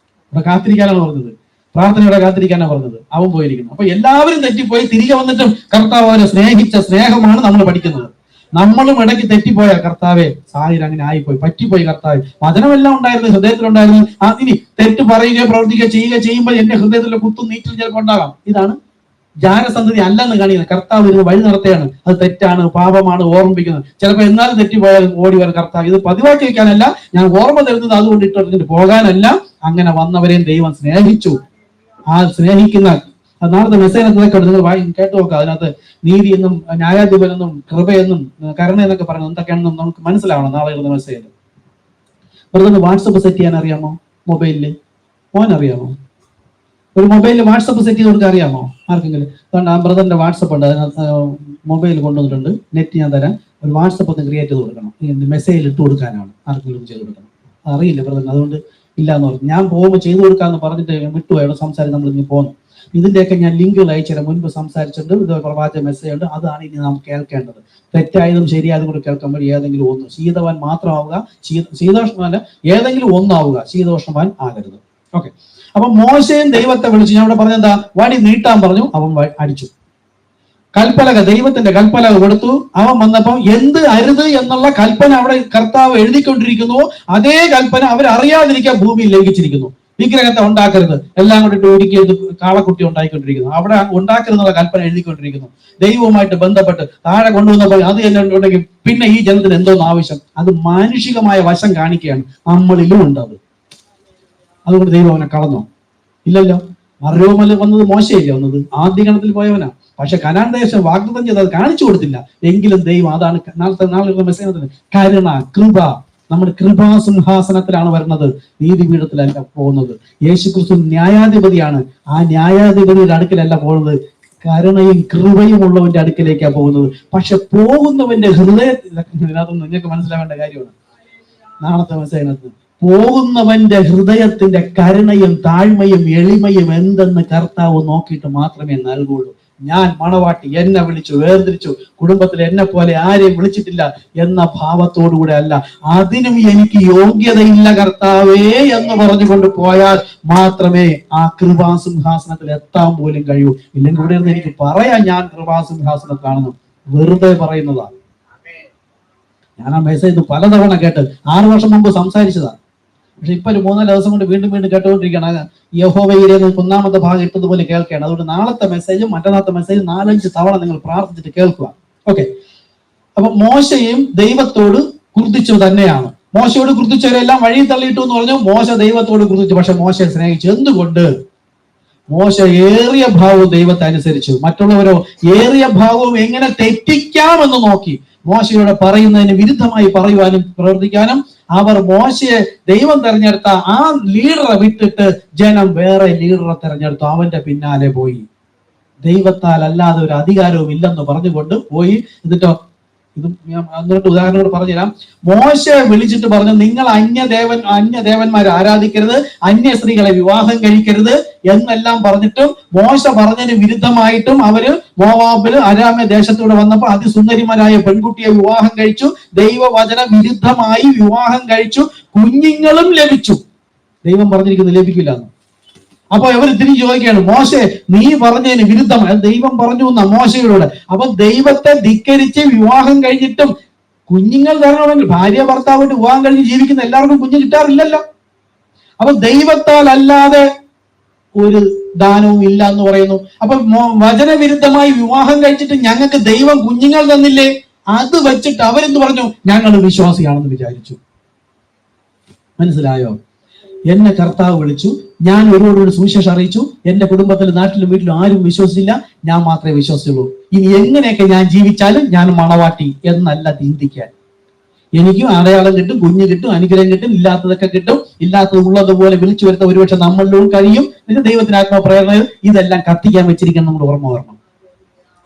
അവിടെ കാത്തിരിക്കാനാണ് പറഞ്ഞത്, പ്രാർത്ഥനയോടെ കാത്തിരിക്കാനാണ് പറഞ്ഞത്, അവൻ പോയിരിക്കുന്നു. അപ്പൊ എല്ലാവരും തെറ്റിപ്പോയി തിരികെ വന്നിട്ടും കർത്താവ് അവരെ സ്നേഹിച്ച സ്നേഹമാണ് നമ്മൾ പഠിക്കുന്നത്. നമ്മളും ഇടയ്ക്ക് തെറ്റിപ്പോയ കർത്താവെ സാഹചര്യം അങ്ങനെ ആയിപ്പോയി, പറ്റിപ്പോയി കർത്താവ്, വചനമെല്ലാം ഉണ്ടായിരുന്നു, ഹൃദയത്തിലുണ്ടായിരുന്നു, ഇനി തെറ്റ് പറയുകയോ പ്രവർത്തിക്കുകയോ ചെയ്യുമ്പോൾ എന്റെ ഹൃദയത്തിലെ കുത്തും നീറ്റിൽ ചിലപ്പോൾ ഉണ്ടാകാം. ഇതാണ് ജാരസന്ധതി അല്ലെന്ന് കാണിക്കുന്നത്. കർത്താവ് ഇതിന് വഴി നടത്തുകയാണ്, അത് തെറ്റാണ്, പാപമാണ് ഓർമ്മിപ്പിക്കുന്നത്. ചിലപ്പോൾ എന്നാലും തെറ്റിപ്പോയാൽ ഓടി വരും കർത്താവ്. ഇത് പതിവാക്കി വെക്കാനല്ല, ഞാൻ ഓർമ്മ തരുന്നത് അതുകൊണ്ട് ഇട്ടിട്ട് പോകാനല്ല. അങ്ങനെ വന്നവരെയും ദൈവം സ്നേഹിച്ചു. ആ സ്നേഹിക്കുന്ന നാളത്തെ മെസ്സേജിനകത്ത് നിങ്ങൾ കേട്ടു നോക്കുക. അതിനകത്ത് നീതി എന്നും ന്യായാധിപനെന്നും കൃപയെന്നും കരുണ എന്നൊക്കെ പറയുന്നത് എന്തൊക്കെയാണെന്നും നമുക്ക് മനസ്സിലാവണം. നാളെ എഴുതുന്ന മെസ്സേജിൽ വെറുതെ വാട്സപ്പ് സെറ്റ് ചെയ്യാൻ അറിയാമോ? മൊബൈലില് അറിയാമോ? ഒരു മൊബൈലിൽ വാട്സപ്പ് സെറ്റ് ചെയ്ത് കൊടുക്കാൻ അറിയാമോ ആർക്കെങ്കിലും? അതുകൊണ്ട് ആ ബ്രദറിന്റെ വാട്സപ്പ് ഉണ്ട്, അതിനകത്ത് മൊബൈൽ കൊണ്ടുവന്നിട്ടുണ്ട്, നെറ്റ് ഞാൻ തരാം. ഒരു വാട്സപ്പ് ഒന്ന് ക്രിയേറ്റ് ചെയ്ത് കൊടുക്കണം, മെസ്സേജിൽ ഇട്ട് കൊടുക്കാനാണ്, ആർക്കെങ്കിലും ചെയ്ത് കൊടുക്കണം. അറിയില്ല ബ്രദറിന്, അതുകൊണ്ട് ഇല്ലാന്ന് പറഞ്ഞു. ഞാൻ പോകുമ്പോൾ ചെയ്തു കൊടുക്കാന്ന് പറഞ്ഞിട്ട് വിട്ടുപോയാണ് സംസാരിച്ച് നമ്മൾ ഇനി പോകുന്നു. ഇതിന്റെയൊക്കെ ഞാൻ ലിങ്കുകൾ അയച്ചുതരാം. മുൻപ് സംസാരിച്ചിട്ടുണ്ട്, ഇത് പ്രവാചക മെസ്സേജ് ഉണ്ട്, അതാണ് ഇനി നാം കേൾക്കേണ്ടത്. തെറ്റായതും ശരിയായതും കൂടി കേൾക്കുമ്പോൾ ഏതെങ്കിലും ഒന്ന്. ശീതവാൻ മാത്രമാവുക, ശീതോഷ്ണമല്ല, ഏതെങ്കിലും ഒന്നാവുക, ശീതോഷ്ണവാൻ ആകരുത്. ഓക്കെ, അപ്പൊ മോശയും ദൈവത്തെ വിളിച്ചു. ഞാൻ ഇവിടെ പറഞ്ഞെന്താ, വടി നീട്ടാൻ പറഞ്ഞു, അവൻ അടിച്ചു. കൽപ്പലക, ദൈവത്തിന്റെ കൽപ്പലക കൊടുത്തു. അവൻ വന്നപ്പോ എന്ത് അരുത് എന്നുള്ള കൽപ്പന അവിടെ കർത്താവ് എഴുതിക്കൊണ്ടിരിക്കുന്നു. അതേ കൽപ്പന അവരറിയാതിരിക്കാൻ ഭൂമിയിൽ ലംഘിച്ചിരിക്കുന്നു. വിഗ്രഹത്തെ ഉണ്ടാക്കരുത്, എല്ലാം കൂടിയിട്ട് ഒരുക്കി കാളക്കുട്ടി ഉണ്ടായിക്കൊണ്ടിരിക്കുന്നു. അവിടെ ഉണ്ടാക്കരുതെന്നുള്ള കൽപ്പന എഴുതിക്കൊണ്ടിരിക്കുന്നു. ദൈവവുമായിട്ട് ബന്ധപ്പെട്ട് താഴെ കൊണ്ടുവന്നപ്പോൾ അത് എല്ലാം ഉണ്ടെങ്കിൽ പിന്നെ ഈ ജനത്തിന് എന്തോന്ന് ആവശ്യം? അത് മാനുഷികമായ വശം കാണിക്കുകയാണ്. നമ്മളിലും ഉണ്ട് അത്. അതുകൊണ്ട് ദൈവം അവനെ കളഞ്ഞോ? ഇല്ലല്ലോ. മറുമല വന്നത് മോശയല്ലേ വന്നത്? ആദ്യ ഗണത്തിൽ പോയവനാ. പക്ഷെ കനാൻ ദേശം വാഗ്ദത്തം ചെയ്ത് അത് കാണിച്ചു കൊടുത്തില്ല. എങ്കിലും ദൈവം, അതാണ് നാളെ മെസ്സേജ്, കരുണ, കൃപ. നമ്മുടെ കൃപാസിംഹാസനത്തിലാണ് വരുന്നത്, നീതിപീഠത്തിലല്ല പോകുന്നത്. യേശുക്രിസ്തു ന്യായാധിപതിയാണ്. ആ ന്യായാധിപതിയുടെ അടുക്കലല്ല പോകുന്നത്, കരുണയും കൃപയും ഉള്ളവന്റെ അടുക്കലേക്കാണ് പോകുന്നത്. പക്ഷെ പോകുന്നവന്റെ ഹൃദയത്തിൽ, നിങ്ങൾക്ക് മനസ്സിലാവേണ്ട കാര്യമാണ് നാളത്തെ മെസ്സേജിനകത്ത്, പോകുന്നവന്റെ ഹൃദയത്തിന്റെ കരുണയും താഴ്മയും എളിമയും എന്തെന്ന് കർത്താവ് നോക്കിയിട്ട് മാത്രമേ നൽകുള്ളൂ. ഞാൻ മണവാട്ടി, എന്നെ വിളിച്ചു വേർതിരിച്ചു, കുടുംബത്തിൽ എന്നെ പോലെ ആരെയും വിളിച്ചിട്ടില്ല എന്ന ഭാവത്തോടുകൂടെ അല്ല, അതിനും എനിക്ക് യോഗ്യതയില്ല കർത്താവേ എന്ന് പറഞ്ഞുകൊണ്ട് പോയാൽ മാത്രമേ ആ കൃപാസിംഹാസനത്തിൽ എത്താൻ പോലും കഴിയൂ. ഇല്ലെങ്കിൽ ഇവിടെ നിന്ന് എനിക്ക് പറയാം ഞാൻ കൃപാസിംഹാസനം കാണുന്നു, വെറുതെ പറയുന്നതാണ്. ഞാൻ ആ മെസ്സേജ് പലതവണ കേട്ട് 6 വർഷം മുമ്പ് സംസാരിച്ചതാണ്. പക്ഷെ ഇപ്പൊ ഒരു 3-4 ദിവസം കൊണ്ട് വീണ്ടും കേട്ടുകൊണ്ടിരിക്കുകയാണ്. യഹോവയിലെ 1-ാമത്തെ ഭാഗം ഇട്ടതുപോലെ കേൾക്കുകയാണ്. അതുകൊണ്ട് നാളത്തെ മെസ്സേജും മറ്റന്നാളത്തെ മെസ്സേജും 4-5 തവണ നിങ്ങൾ പ്രാർത്ഥിച്ചിട്ട് കേൾക്കുക. ഓക്കെ. അപ്പൊ മോശയും ദൈവത്തോട് കുർദിച്ചു തന്നെയാണ്. മോശയോട് കുർദിച്ചവരെല്ലാം വഴി തള്ളിയിട്ടു എന്ന് പറഞ്ഞു. മോശ ദൈവത്തോട് കുർദിച്ചു, പക്ഷെ മോശയെ സ്നേഹിച്ചു. എന്തുകൊണ്ട്? മോശ ഏറിയ ഭാവവും ദൈവത്തെ അനുസരിച്ചു. മറ്റുള്ളവരോ ഏറിയ ഭാവവും എങ്ങനെ തെറ്റിക്കാമെന്ന് നോക്കി. മോശയോട് പറയുന്നതിന് വിരുദ്ധമായി പറയുവാനും പ്രവർത്തിക്കാനും അവർ മോശയെ ദൈവം തെരഞ്ഞെടുത്ത ആ ലീഡറെ വിട്ടിട്ട് ജനം വേറെ ലീഡറെ തെരഞ്ഞെടുത്തു. അവന്റെ പിന്നാലെ പോയി. ദൈവത്താൽ അല്ലാതെ ഒരു അധികാരവും ഇല്ലെന്ന് പറഞ്ഞുകൊണ്ട് പോയി. എന്നിട്ടോ ഇത് ഞാൻ അന്നോട്ട് ഉദാഹരണങ്ങൾ പറഞ്ഞുതരാം. മോശയെ വിളിച്ചിട്ട് പറഞ്ഞു, നിങ്ങൾ അന്യദേവന്മാരെ ആരാധിക്കരുത്, അന്യ സ്ത്രീകളെ വിവാഹം കഴിക്കരുത് എന്നെല്ലാം പറഞ്ഞിട്ടും മോശ പറഞ്ഞതിന് വിരുദ്ധമായിട്ടും അവര് മോവാബില് അരാമ്യ ദേശത്തൂടെ വന്നപ്പോൾ അതിസുന്ദരിമാരായ പെൺകുട്ടിയെ വിവാഹം കഴിച്ചു. ദൈവവചന വിരുദ്ധമായി വിവാഹം കഴിച്ചു. കുഞ്ഞുങ്ങളും ലഭിച്ചു. ദൈവം പറഞ്ഞിരിക്കുന്നത് ലഭിക്കില്ല എന്ന്. അപ്പൊ ഇവർ തിരിഞ്ഞു ചോദിക്കുകയാണ്, മോശെ നീ പറഞ്ഞതിന് വിരുദ്ധമായി ദൈവം പറഞ്ഞു എന്നാ മോശയോട്. അപ്പൊ ദൈവത്തെ ധിക്കരിച്ച് വിവാഹം കഴിഞ്ഞിട്ടും കുഞ്ഞുങ്ങൾ തരണമെങ്കിൽ ഭാര്യ ഭർത്താവായിട്ട് വിവാഹം കഴിഞ്ഞ് ജീവിക്കുന്ന എല്ലാവർക്കും കുഞ്ഞ് കിട്ടാറില്ലല്ലോ. അപ്പൊ ദൈവത്താൽ അല്ലാതെ ഒരു ദാനവും ഇല്ല എന്ന് പറയുന്നു. അപ്പൊ വചനവിരുദ്ധമായി വിവാഹം കഴിച്ചിട്ട് ഞങ്ങൾക്ക് ദൈവം കുഞ്ഞുങ്ങൾ തന്നില്ലേ? അത് വെച്ചിട്ട് അവരെന്ത് പറഞ്ഞു? ഞങ്ങൾ വിശ്വാസിയാണെന്ന് വിചാരിച്ചു. മനസ്സിലായോ? എന്നെ കർത്താവ് വിളിച്ചു, ഞാൻ ഒരുവരോട് സുവിശേഷം അറിയിച്ചു. എന്റെ കുടുംബത്തിലും നാട്ടിലും വീട്ടിലും ആരും വിശ്വസിച്ചില്ല, ഞാൻ മാത്രമേ വിശ്വസിച്ചുള്ളൂ. ഇനി എങ്ങനെയൊക്കെ ഞാൻ ജീവിച്ചാലും ഞാൻ മണവാട്ടി എന്നല്ല ചിന്തിക്കാൻ. എനിക്കും അടയാളം കിട്ടും, കുഞ്ഞ് കിട്ടും, അനുഗ്രഹം കിട്ടും, ഇല്ലാത്തതൊക്കെ കിട്ടും. ഇല്ലാത്തത് ഉള്ളതുപോലെ വിളിച്ചു വരുത്ത ഒരുപക്ഷെ നമ്മളിലും കഴിയും. ഇത് ദൈവത്തിന് ആത്മപ്രേരണ. ഇതെല്ലാം കത്തിക്കാൻ വെച്ചിരിക്കാൻ നമ്മൾ ഓർമ്മ വരണം.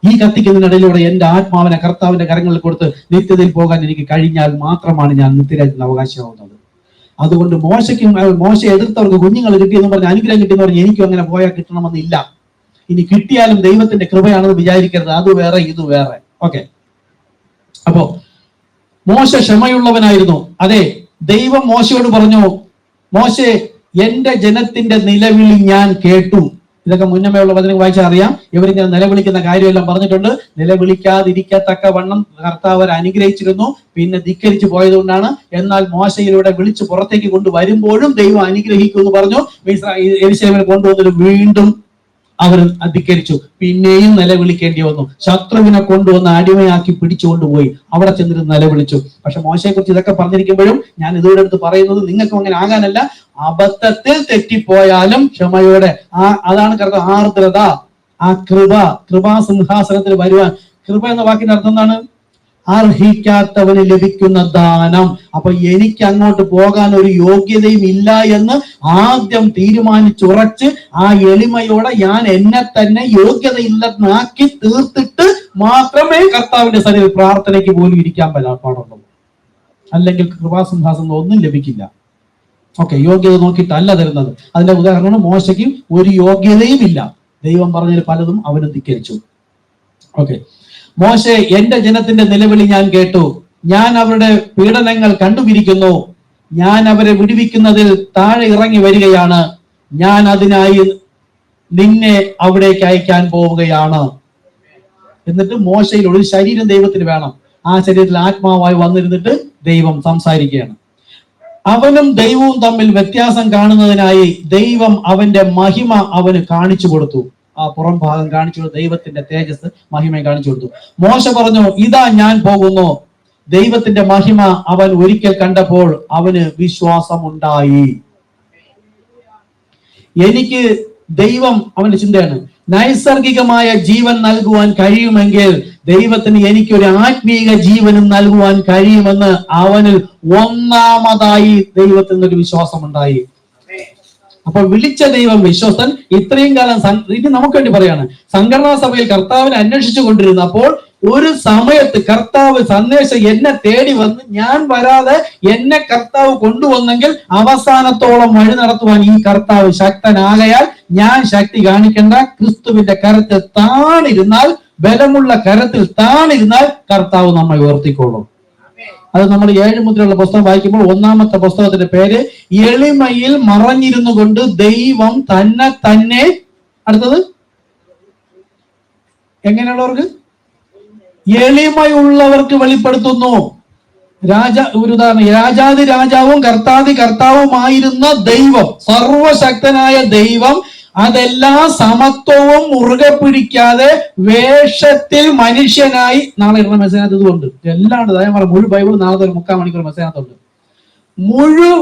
ഈ കത്തിക്കുന്നതിനിടയിലൂടെ എന്റെ ആത്മാവിനെ കർത്താവിന്റെ കരങ്ങളിൽ കൊടുത്ത് നിത്യതയിൽ പോകാൻ എനിക്ക് കഴിഞ്ഞാൽ മാത്രമാണ് ഞാൻ നിത്യരാജ്യത്തിന് അവകാശമാവുന്നത്. അതുകൊണ്ട് മോശയെ എതിർത്തവർക്ക് കുഞ്ഞുങ്ങൾ കിട്ടിയെന്ന് പറഞ്ഞ് അനുഗ്രഹം കിട്ടിയെന്ന് പറഞ്ഞ് എനിക്കും അങ്ങനെ പോയാൽ കിട്ടണമെന്നില്ല. ഇനി കിട്ടിയാലും ദൈവത്തിന്റെ കൃപയാണെന്ന് വിചാരിക്കരുത്. അത് വേറെ ഇത് വേറെ. ഓക്കെ. അപ്പോ മോശ ക്ഷമയുള്ളവനായിരുന്നു. അതെ, ദൈവം മോശയോട് പറഞ്ഞു, മോശെ എന്റെ ജനത്തിന്റെ നിലവിളി ഞാൻ കേട്ടു. ഇതൊക്കെ മുന്നമേയുള്ള വചനം വായിച്ചാൽ അറിയാം. ഇവരിങ്ങനെ നിലവിളിക്കുന്ന കാര്യമെല്ലാം പറഞ്ഞിട്ടുണ്ട്. നിലവിളിക്കാതിരിക്കത്തക്ക വണ്ണം കർത്താവ് അനുഗ്രഹിച്ചിരുന്നു. പിന്നെ ധിക്കരിച്ചു പോയതുകൊണ്ടാണ്. എന്നാൽ മോശയിലൂടെ വിളിച്ച് പുറത്തേക്ക് കൊണ്ടുവരുമ്പോഴും ദൈവം അനുഗ്രഹിക്കും എന്ന് പറഞ്ഞു. യെരൂശലേമിൽ കൊണ്ടുവന്നിട്ട് വീണ്ടും അവർ ധിക്കരിച്ചു. പിന്നെയും നിലവിളിക്കേണ്ടി വന്നു. ശത്രുവിനെ കൊണ്ടുവന്ന് അടിമയാക്കി പിടിച്ചുകൊണ്ടുപോയി. അവിടെ ചെന്നിട്ട് നിലവിളിച്ചു. പക്ഷെ മോശയെ കുറിച്ച് ഇതൊക്കെ പറഞ്ഞിരിക്കുമ്പോഴും ഞാൻ ഇതോടെ അടുത്ത് പറയുന്നത് നിങ്ങൾക്കും അങ്ങനെ ആകാനല്ല. അബദ്ധത്തിൽ തെറ്റിപ്പോയാലും ക്ഷമയോടെ അതാണ് കർത്താവ് ആർദ്രത, ആ കൃപാസിംഹാസനത്തിൽ വരുവാൻ. കൃപ എന്ന വാക്കിന്റെ അർത്ഥം എന്താണ്? അർഹിക്കാത്തവന് ലഭിക്കുന്ന ദാനം. അപ്പൊ എനിക്ക് അങ്ങോട്ട് പോകാൻ ഒരു യോഗ്യതയും ഇല്ല എന്ന് ആദ്യം തീരുമാനിച്ചുറച്ച് ആ എളിമയോടെ ഞാൻ എന്നെ തന്നെ യോഗ്യതയില്ലെന്നാക്കി തീർത്തിട്ട് മാത്രമേ കർത്താവിന്റെ സന്നിധിയിൽ പ്രാർത്ഥനയ്ക്ക് പോലും ഇരിക്കാൻ പാടുള്ളൂ. അല്ലെങ്കിൽ കൃപാസിംഹാസനം ഒന്നും ലഭിക്കില്ല. ഓക്കെ. യോഗ്യത നോക്കിയിട്ടല്ല തരുന്നത്. അതിന്റെ ഉദാഹരണം മോശയ്ക്ക് ഒരു യോഗ്യതയും ഇല്ല. ദൈവം പറഞ്ഞതിൽ പലതും അവനും ധിക്കരിച്ചു. ഓക്കെ. മോശെ എന്റെ ജനത്തിന്റെ നിലവിളി ഞാൻ കേട്ടു. ഞാൻ അവരുടെ പീഡനങ്ങൾ കണ്ടുപിടിക്കുന്നു. ഞാൻ അവരെ വിടുവിക്കുന്നതിൽ താഴെ ഇറങ്ങി വരികയാണ്. ഞാൻ അതിനായി നിന്നെ അവിടേക്ക് അയക്കാൻ പോവുകയാണ്. എന്നിട്ട് മോശയിൽ ഒരു ശരീരം ദൈവത്തിന് വേണം. ആ ശരീരത്തിൽ ആത്മാവായി വന്നിരുന്നിട്ട് ദൈവം സംസാരിക്കുകയാണ്. അവനും ദൈവവും തമ്മിൽ വ്യത്യാസം കാണുന്നതിനായി ദൈവം അവന്റെ മഹിമ അവന് കാണിച്ചു കൊടുത്തു. ആ പുറം ഭാഗം കാണിച്ചു കൊടുത്തു. ദൈവത്തിന്റെ തേജസ് മഹിമ കാണിച്ചു കൊടുത്തു. മോശ പറഞ്ഞു, ഇതാ ഞാൻ പോകുന്നു. ദൈവത്തിന്റെ മഹിമ അവൻ ഒരിക്കൽ കണ്ടപ്പോൾ അവന് വിശ്വാസമുണ്ടായി. എനിക്ക് ദൈവം, അവന്റെ ചിന്തയാണ്, നൈസർഗികമായ ജീവൻ നൽകുവാൻ കഴിയുമെങ്കിൽ ദൈവത്തിന് എനിക്കൊരു ആത്മീക ജീവനും നൽകുവാൻ കഴിയുമെന്ന് അവനിൽ ഒന്നാമതായി ദൈവത്തിന് ഒരു വിശ്വാസമുണ്ടായി. അപ്പൊ വിളിച്ച ദൈവം വിശ്വസ്തൻ. ഇത്രയും കാലം ഇത് നമുക്ക് വേണ്ടി പറയാണ്. സംഘടനാ സഭയിൽ കർത്താവിനെ അന്വേഷിച്ചു കൊണ്ടിരുന്നപ്പോൾ ഒരു സമയത്ത് കർത്താവ് സന്ദേശം എന്നെ തേടി വന്ന് ഞാൻ വരാതെ എന്നെ കർത്താവ് കൊണ്ടുവന്നെങ്കിൽ അവസാനത്തോളം വഴി നടത്തുവാൻ ഈ കർത്താവ് ശക്തനാകയാൽ ഞാൻ ശക്തി കാണിക്കേണ്ട. ക്രിസ്തുവിന്റെ കരത്തിൽ താണിരുന്നാൽ, ബലമുള്ള കരത്തിൽ താണിരുന്നാൽ കർത്താവ് നമ്മെ ഉയർത്തിക്കോളും. അത് നമ്മൾ 7 മുദ്രയുള്ള പുസ്തകം വായിക്കുമ്പോൾ ഒന്നാമത്തെ പുസ്തകത്തിന്റെ പേര് എളിമയിൽ മറഞ്ഞിരുന്നു കൊണ്ട് ദൈവം തന്നെ അടുത്തത് എങ്ങനെയുള്ളവർക്ക്? എളിമയുള്ളവർക്ക് വെളിപ്പെടുത്തുന്നു. ഒരു ഉദാഹരണം, രാജാതി രാജാവും കർത്താതി കർത്താവുമായിരുന്ന ദൈവം, സർവശക്തനായ ദൈവം, അതെല്ലാം സമത്വവും മുറുകെ പിടിക്കാതെ വേഷത്തിൽ മനുഷ്യനായി, നാളെ ഇടുന്ന മെസ്സേജിനകത്ത് ഇതുകൊണ്ട് എല്ലാം ഉണ്ട്. അതായത് മുഴു ബൈബിൾ നാളെ ഒരു 3/4 മണിക്കൂർ മെസ്സേജിനകത്തുണ്ട്. മുഴു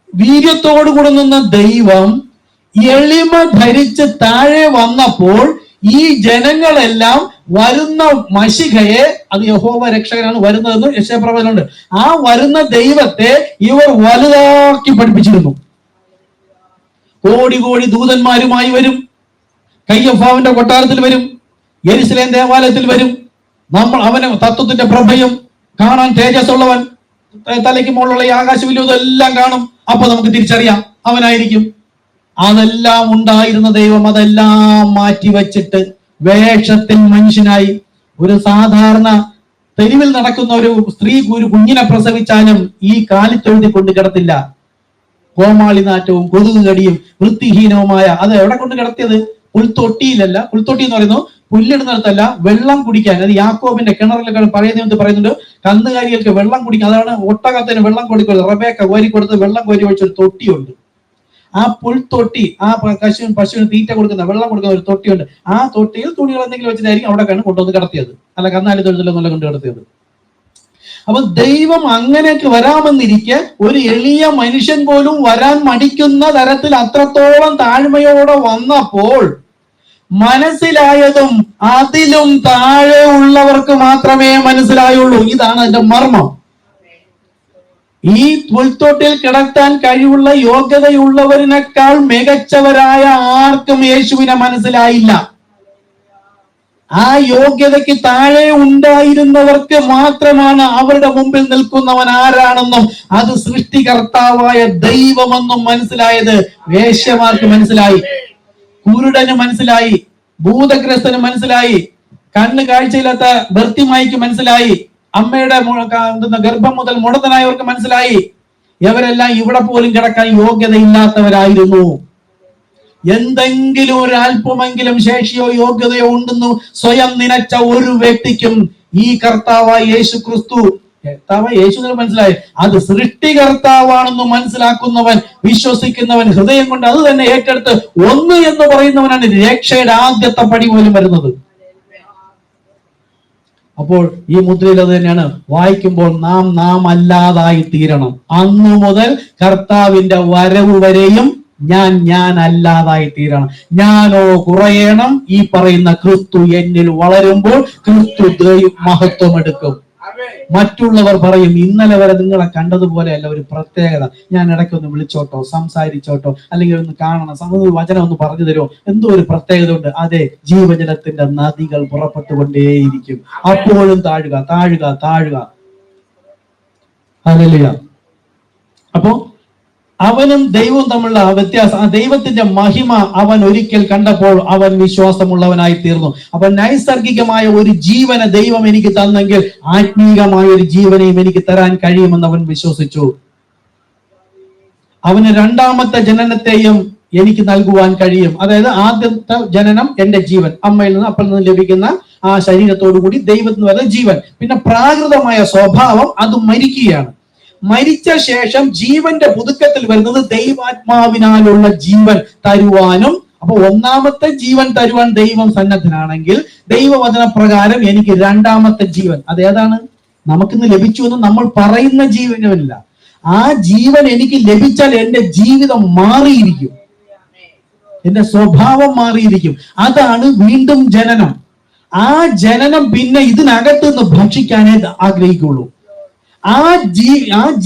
വീര്യത്തോടു കൂടെ നിന്ന ദൈവം എളിമ ധരിച്ച് താഴെ വന്നപ്പോൾ ഈ ജനങ്ങളെല്ലാം വരുന്ന മശിഹയെ, അത് യഹോവ രക്ഷകനാണ് വരുന്നതെന്ന് യെശയ്യാപ്രവചനമുണ്ട്, ആ വരുന്ന ദൈവത്തെ ഇവർ വലുതാക്കി പഠിപ്പിച്ചിരുന്നു. കോടി കോടി ദൂതന്മാരുമായി വരും, കയ്യഫാവിന്റെ കൊട്ടാരത്തിൽ വരും, യെരുശലേം ദേവാലയത്തിൽ വരും. നമ്മൾ അവന് തത്വത്തിന്റെ പ്രഭയും കാണാൻ തേജസ്സുള്ളവൻ, തലയ്ക്ക് മുകളിലുള്ള ഈ ആകാശവിലും ഇതെല്ലാം കാണും. അപ്പൊ നമുക്ക് തിരിച്ചറിയാം അവനായിരിക്കും. അതെല്ലാം ഉണ്ടായിരുന്ന ദൈവം അതെല്ലാം മാറ്റി വച്ചിട്ട് വേഷത്തിൽ മനുഷ്യനായി, ഒരു സാധാരണ തെരുവിൽ നടക്കുന്ന ഒരു സ്ത്രീ ഒരു കുഞ്ഞിനെ പ്രസവിച്ചാലും ഈ കാലിത്തൊഴുതി കൊണ്ട് കിടത്തില്ല. കോമാളിനാറ്റവും കൊതുക് കടിയും വൃത്തിഹീനവുമായ, അത് എവിടെ കൊണ്ട് കിടത്തിയത്? പുൽത്തൊട്ടിയിലല്ല. പുൽത്തൊട്ടി എന്ന് പറയുന്നു പുല്ലിടുന്നിടത്തല്ല, വെള്ളം കുടിക്കാൻ. അത് യാക്കോബിന്റെ കിണറിലൊക്കെ പഴയ നിയമത്തിൽ പറയുന്നുണ്ട്, കന്നുകാലികൾക്ക് വെള്ളം കുടിക്കാൻ. അതാണ് ഒട്ടകത്തിന് വെള്ളം കൊടുക്കുന്നത്. റബേക്ക കോരി കൊടുത്ത് വെള്ളം കോരി വെച്ചൊരു തൊട്ടിയുണ്ട്. ആ പുൽത്തൊട്ടി, ആ പശുവിന് തീറ്റ കൊടുക്കുന്ന, വെള്ളം കൊടുക്കുന്ന ഒരു തൊട്ടിയുണ്ട്. ആ തൊട്ടിയിൽ തുണികൾ എന്തെങ്കിലും വെച്ചിട്ടായിരിക്കും അവിടെ കൊണ്ടുവന്ന് കിടത്തിയത്. അല്ല കന്നാലി തൊഴുത്തിലൊന്നുമല്ല കൊണ്ട് കിടത്തിയത്. അപ്പൊ ദൈവം അങ്ങനെയൊക്കെ വരാമെന്നിരിക്കെ ഒരു എളിയ മനുഷ്യൻ പോലും വരാൻ മടിക്കുന്ന തരത്തിൽ അത്രത്തോളം താഴ്മയോടെ വന്നപ്പോൾ മനസ്സിലായതും അതിലും താഴെ ഉള്ളവർക്ക് മാത്രമേ മനസ്സിലായുള്ളൂ. ഇതാണ് അതിന്റെ മർമ്മം. ഈ പുൽത്തൊട്ടിൽ കിടത്താൻ കഴിവുള്ള യോഗ്യതയുള്ളവരിനേക്കാൾ മികച്ചവരായ ആർക്കും യേശുവിനെ മനസ്സിലായില്ല. ആ യോഗ്യതയ്ക്ക് താഴെ ഉണ്ടായിരുന്നവർക്ക് മാത്രമാണ് അവരുടെ മുമ്പിൽ നിൽക്കുന്നവൻ ആരാണെന്നും അത് സൃഷ്ടികർത്താവായ ദൈവമെന്നും മനസ്സിലായത്. വേശ്യമാർക്ക് മനസ്സിലായി, കുരുടന് മനസ്സിലായി, ഭൂതഗ്രസ്തന് മനസ്സിലായി, കണ്ണ് കാഴ്ചയില്ലാത്ത ബർത്തിമായിക്ക് മനസ്സിലായി, അമ്മയുടെ ഗർഭം മുതൽ മുടന്തനായവർക്ക് മനസ്സിലായി. ഇവരെല്ലാം ഇവിടെ പോലും കിടക്കാൻ യോഗ്യതയില്ലാത്തവരായിരുന്നു. എന്തെങ്കിലും ഒരു അല്പമെങ്കിലും ശേഷിയോ യോഗ്യതയോ ഉണ്ടെന്ന് സ്വയം നനച്ച ഒരു വ്യക്തിക്കും ഈ കർത്താവായ യേശു ക്രിസ്തു, യേശു മനസ്സിലായി, അത് സൃഷ്ടികർത്താവാണെന്ന് മനസ്സിലാക്കുന്നവൻ, വിശ്വസിക്കുന്നവൻ, ഹൃദയം കൊണ്ട് അത് തന്നെ ഏറ്റെടുത്ത് ഒന്ന് എന്ന് പറയുന്നവനാണ് രക്ഷയുടെ ആദ്യത്തെ പടി പോലും വരുന്നത്. അപ്പോൾ ഈ മുദ്രയിൽ അത് തന്നെയാണ് വായിക്കുമ്പോൾ നാം അല്ലാതായി തീരണം. അന്നു മുതൽ കർത്താവിന്റെ വരവ് വരെയും ഞാൻ അല്ലാതായി തീരണം. ഞാനോ കുറയണം. ഈ പറയുന്ന ക്രിസ്തു എന്നിൽ വളരുമ്പോൾ ക്രിസ്തു മഹത്വം എടുക്കും. മറ്റുള്ളവർ പറയും, ഇന്നലെ വരെ നിങ്ങളെ കണ്ടതുപോലെ അല്ല, ഒരു പ്രത്യേകത, ഞാൻ ഇടയ്ക്കൊന്ന് വിളിച്ചോട്ടോ, സംസാരിച്ചോട്ടോ, അല്ലെങ്കിൽ ഒന്ന് കാണണം, ഒരു വചനം ഒന്ന് പറഞ്ഞു തരുമോ, എന്തോ ഒരു പ്രത്യേകത ഉണ്ട്. അതെ, ജീവജലത്തിന്റെ നദികൾ പുറപ്പെട്ടുകൊണ്ടേയിരിക്കും. അപ്പോഴും താഴുക താഴുക താഴുക. ഹല്ലേലൂയ. അപ്പോ അവനും ദൈവവും തമ്മിലുള്ള വ്യത്യാസം, ആ ദൈവത്തിന്റെ മഹിമ അവൻ ഒരിക്കൽ കണ്ടപ്പോൾ അവൻ വിശ്വാസമുള്ളവനായി തീർന്നു. അപ്പൊ നൈസർഗികമായ ഒരു ജീവനെ ദൈവം എനിക്ക് തന്നെങ്കിൽ ആത്മീകമായ ഒരു ജീവനെയും എനിക്ക് തരാൻ കഴിയുമെന്ന് അവൻ വിശ്വസിച്ചു. അവന് രണ്ടാമത്തെ ജനനത്തെയും എനിക്ക് നൽകുവാൻ കഴിയും. അതായത് ആദ്യത്തെ ജനനം എന്റെ ജീവൻ, അമ്മയിൽ നിന്ന് അപ്പൽ നിന്ന് ലഭിക്കുന്ന ആ ശരീരത്തോടു കൂടി ദൈവത്തിന് വരുന്ന ജീവൻ. പിന്നെ പ്രാകൃതമായ സ്വഭാവം, അത് മരിക്കുകയാണ്. മരിച്ച ശേഷം ജീവന്റെ പുതുക്കത്തിൽ വരുന്നത് ദൈവാത്മാവിനാലുള്ള ജീവൻ തരുവാനും. അപ്പൊ ഒന്നാമത്തെ ജീവൻ തരുവാൻ ദൈവം സന്നദ്ധനാണെങ്കിൽ ദൈവവചന പ്രകാരം എനിക്ക് രണ്ടാമത്തെ ജീവൻ, അതേതാണ്? നമുക്കിന്ന് ലഭിച്ചു എന്ന് നമ്മൾ പറയുന്ന ജീവനല്ല. ആ ജീവൻ എനിക്ക് ലഭിച്ചാൽ എന്റെ ജീവിതം മാറിയിരിക്കും, എന്റെ സ്വഭാവം മാറിയിരിക്കും. അതാണ് വീണ്ടും ജനനം. ആ ജനനം പിന്നെ ഇതിനകത്ത് നിന്ന് ഭക്ഷിക്കാനേ ആഗ്രഹിക്കുള്ളൂ. ആ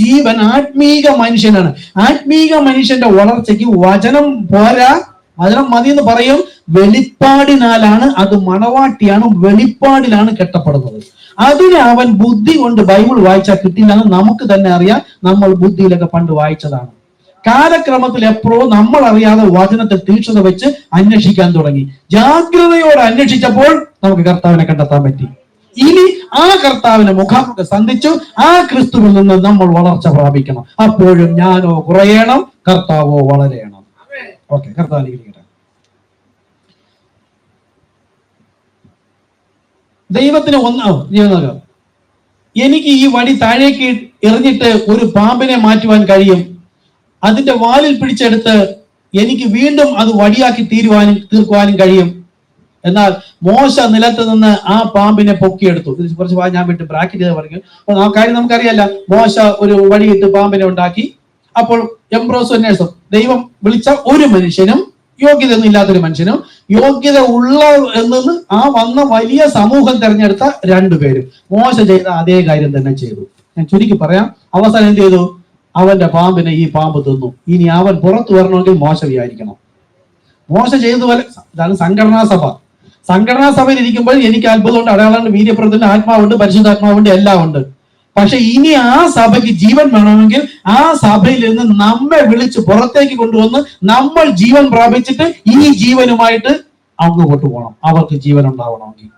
ജീവൻ ആത്മീക മനുഷ്യനാണ്. ആത്മീക മനുഷ്യന്റെ വളർച്ചയ്ക്ക് വചനം പോരാ, വചനം മതി എന്ന് പറയും. വെളിപ്പാടിനാലാണ്, അത് മണവാട്ടിയാണ്, വെളിപ്പാടിലാണ് കെട്ടപ്പെടുന്നത്. അതിന് അവൻ ബുദ്ധി കൊണ്ട് ബൈബിൾ വായിച്ചാൽ കിട്ടില്ലെന്ന് നമുക്ക് തന്നെ അറിയാം. നമ്മൾ ബുദ്ധിയിലൊക്കെ പണ്ട് വായിച്ചതാണ്. കാലക്രമത്തിൽ എപ്പോഴോ നമ്മൾ അറിയാതെ വചനത്തെ തീക്ഷ്ണത വെച്ച് അന്വേഷിക്കാൻ തുടങ്ങി. ജാഗ്രതയോടെ അന്വേഷിച്ചപ്പോൾ നമുക്ക് കർത്താവിനെ കണ്ടെത്താൻ പറ്റി. ഇനി ആ കർത്താവിനെ മുഖാമുഖം സന്ധിച്ചു ആ ക്രിസ്തുവിൽ നിന്ന് നമ്മൾ വളർച്ച പ്രാപിക്കണം. അപ്പോഴും ഞാനോ കുറയണം, കർത്താവോ വളരെയണം. ഓക്കെ, കർത്താവിനെ ദൈവത്തിന് ജീവനകം എനിക്ക് ഈ വടി താഴേക്ക് എറിഞ്ഞിട്ട് ഒരു പാമ്പിനെ മാറ്റുവാൻ കഴിയും. അതിന്റെ വാലിൽ പിടിച്ചെടുത്ത് എനിക്ക് വീണ്ടും അത് വടിയാക്കി തീർക്കുവാനും കഴിയും. എന്നാൽ മോശ നിലത്ത് നിന്ന് ആ പാമ്പിനെ പൊക്കിയെടുത്തു. ഇത് കുറച്ച് ഞാൻ വിട്ട് ബ്രാക്കറ്റ് ചെയ്ത് പറഞ്ഞു. അപ്പൊ ആ കാര്യം നമുക്കറിയാല്ല. മോശ ഒരു വടിയിട്ട് പാമ്പിനെ ഉണ്ടാക്കി. അപ്പോൾ എംബ്രോസ് ദൈവം വിളിച്ച ഒരു മനുഷ്യനും യോഗ്യതയൊന്നും ഇല്ലാത്തൊരു മനുഷ്യനും യോഗ്യത ഉള്ള എന്നു ആ വന്ന വലിയ സമൂഹം തെരഞ്ഞെടുത്ത രണ്ടുപേരും മോശ ചെയ്ത അതേ കാര്യം തന്നെ ചെയ്തു. ഞാൻ ചുരുക്കി പറയാം. അവസാനം എന്ത് ചെയ്തു? അവന്റെ പാമ്പിനെ ഈ പാമ്പ് തിന്നു. ഇനി അവൻ പുറത്തു വരണമെങ്കിൽ മോശ വിചാരിക്കണം. മോശ ചെയ്തതുപോലെ ഇതാണ് സംഘടനാ സഭ. സംഘടനാ സഭയിൽ ഇരിക്കുമ്പോൾ എനിക്ക് അത്ഭുതമുണ്ട്, അടയാളമുണ്ട്, വീര്യപ്രവൃത്തിയുണ്ട്, ആത്മാവുണ്ട്, പരിശുദ്ധാത്മാവുണ്ട്, എല്ലാം ഉണ്ട്. പക്ഷെ ഇനി ആ സഭയ്ക്ക് ജീവൻ വേണമെങ്കിൽ ആ സഭയിൽ നിന്ന് നമ്മെ വിളിച്ച് പുറത്തേക്ക് കൊണ്ടുവന്ന് നമ്മൾ ജീവൻ പ്രാപിച്ചിട്ട് ഈ ജീവനുമായിട്ട് അങ്ങ് കൊണ്ടുപോകണം. അവർക്ക് ജീവൻ ഉണ്ടാവണമെങ്കിൽ.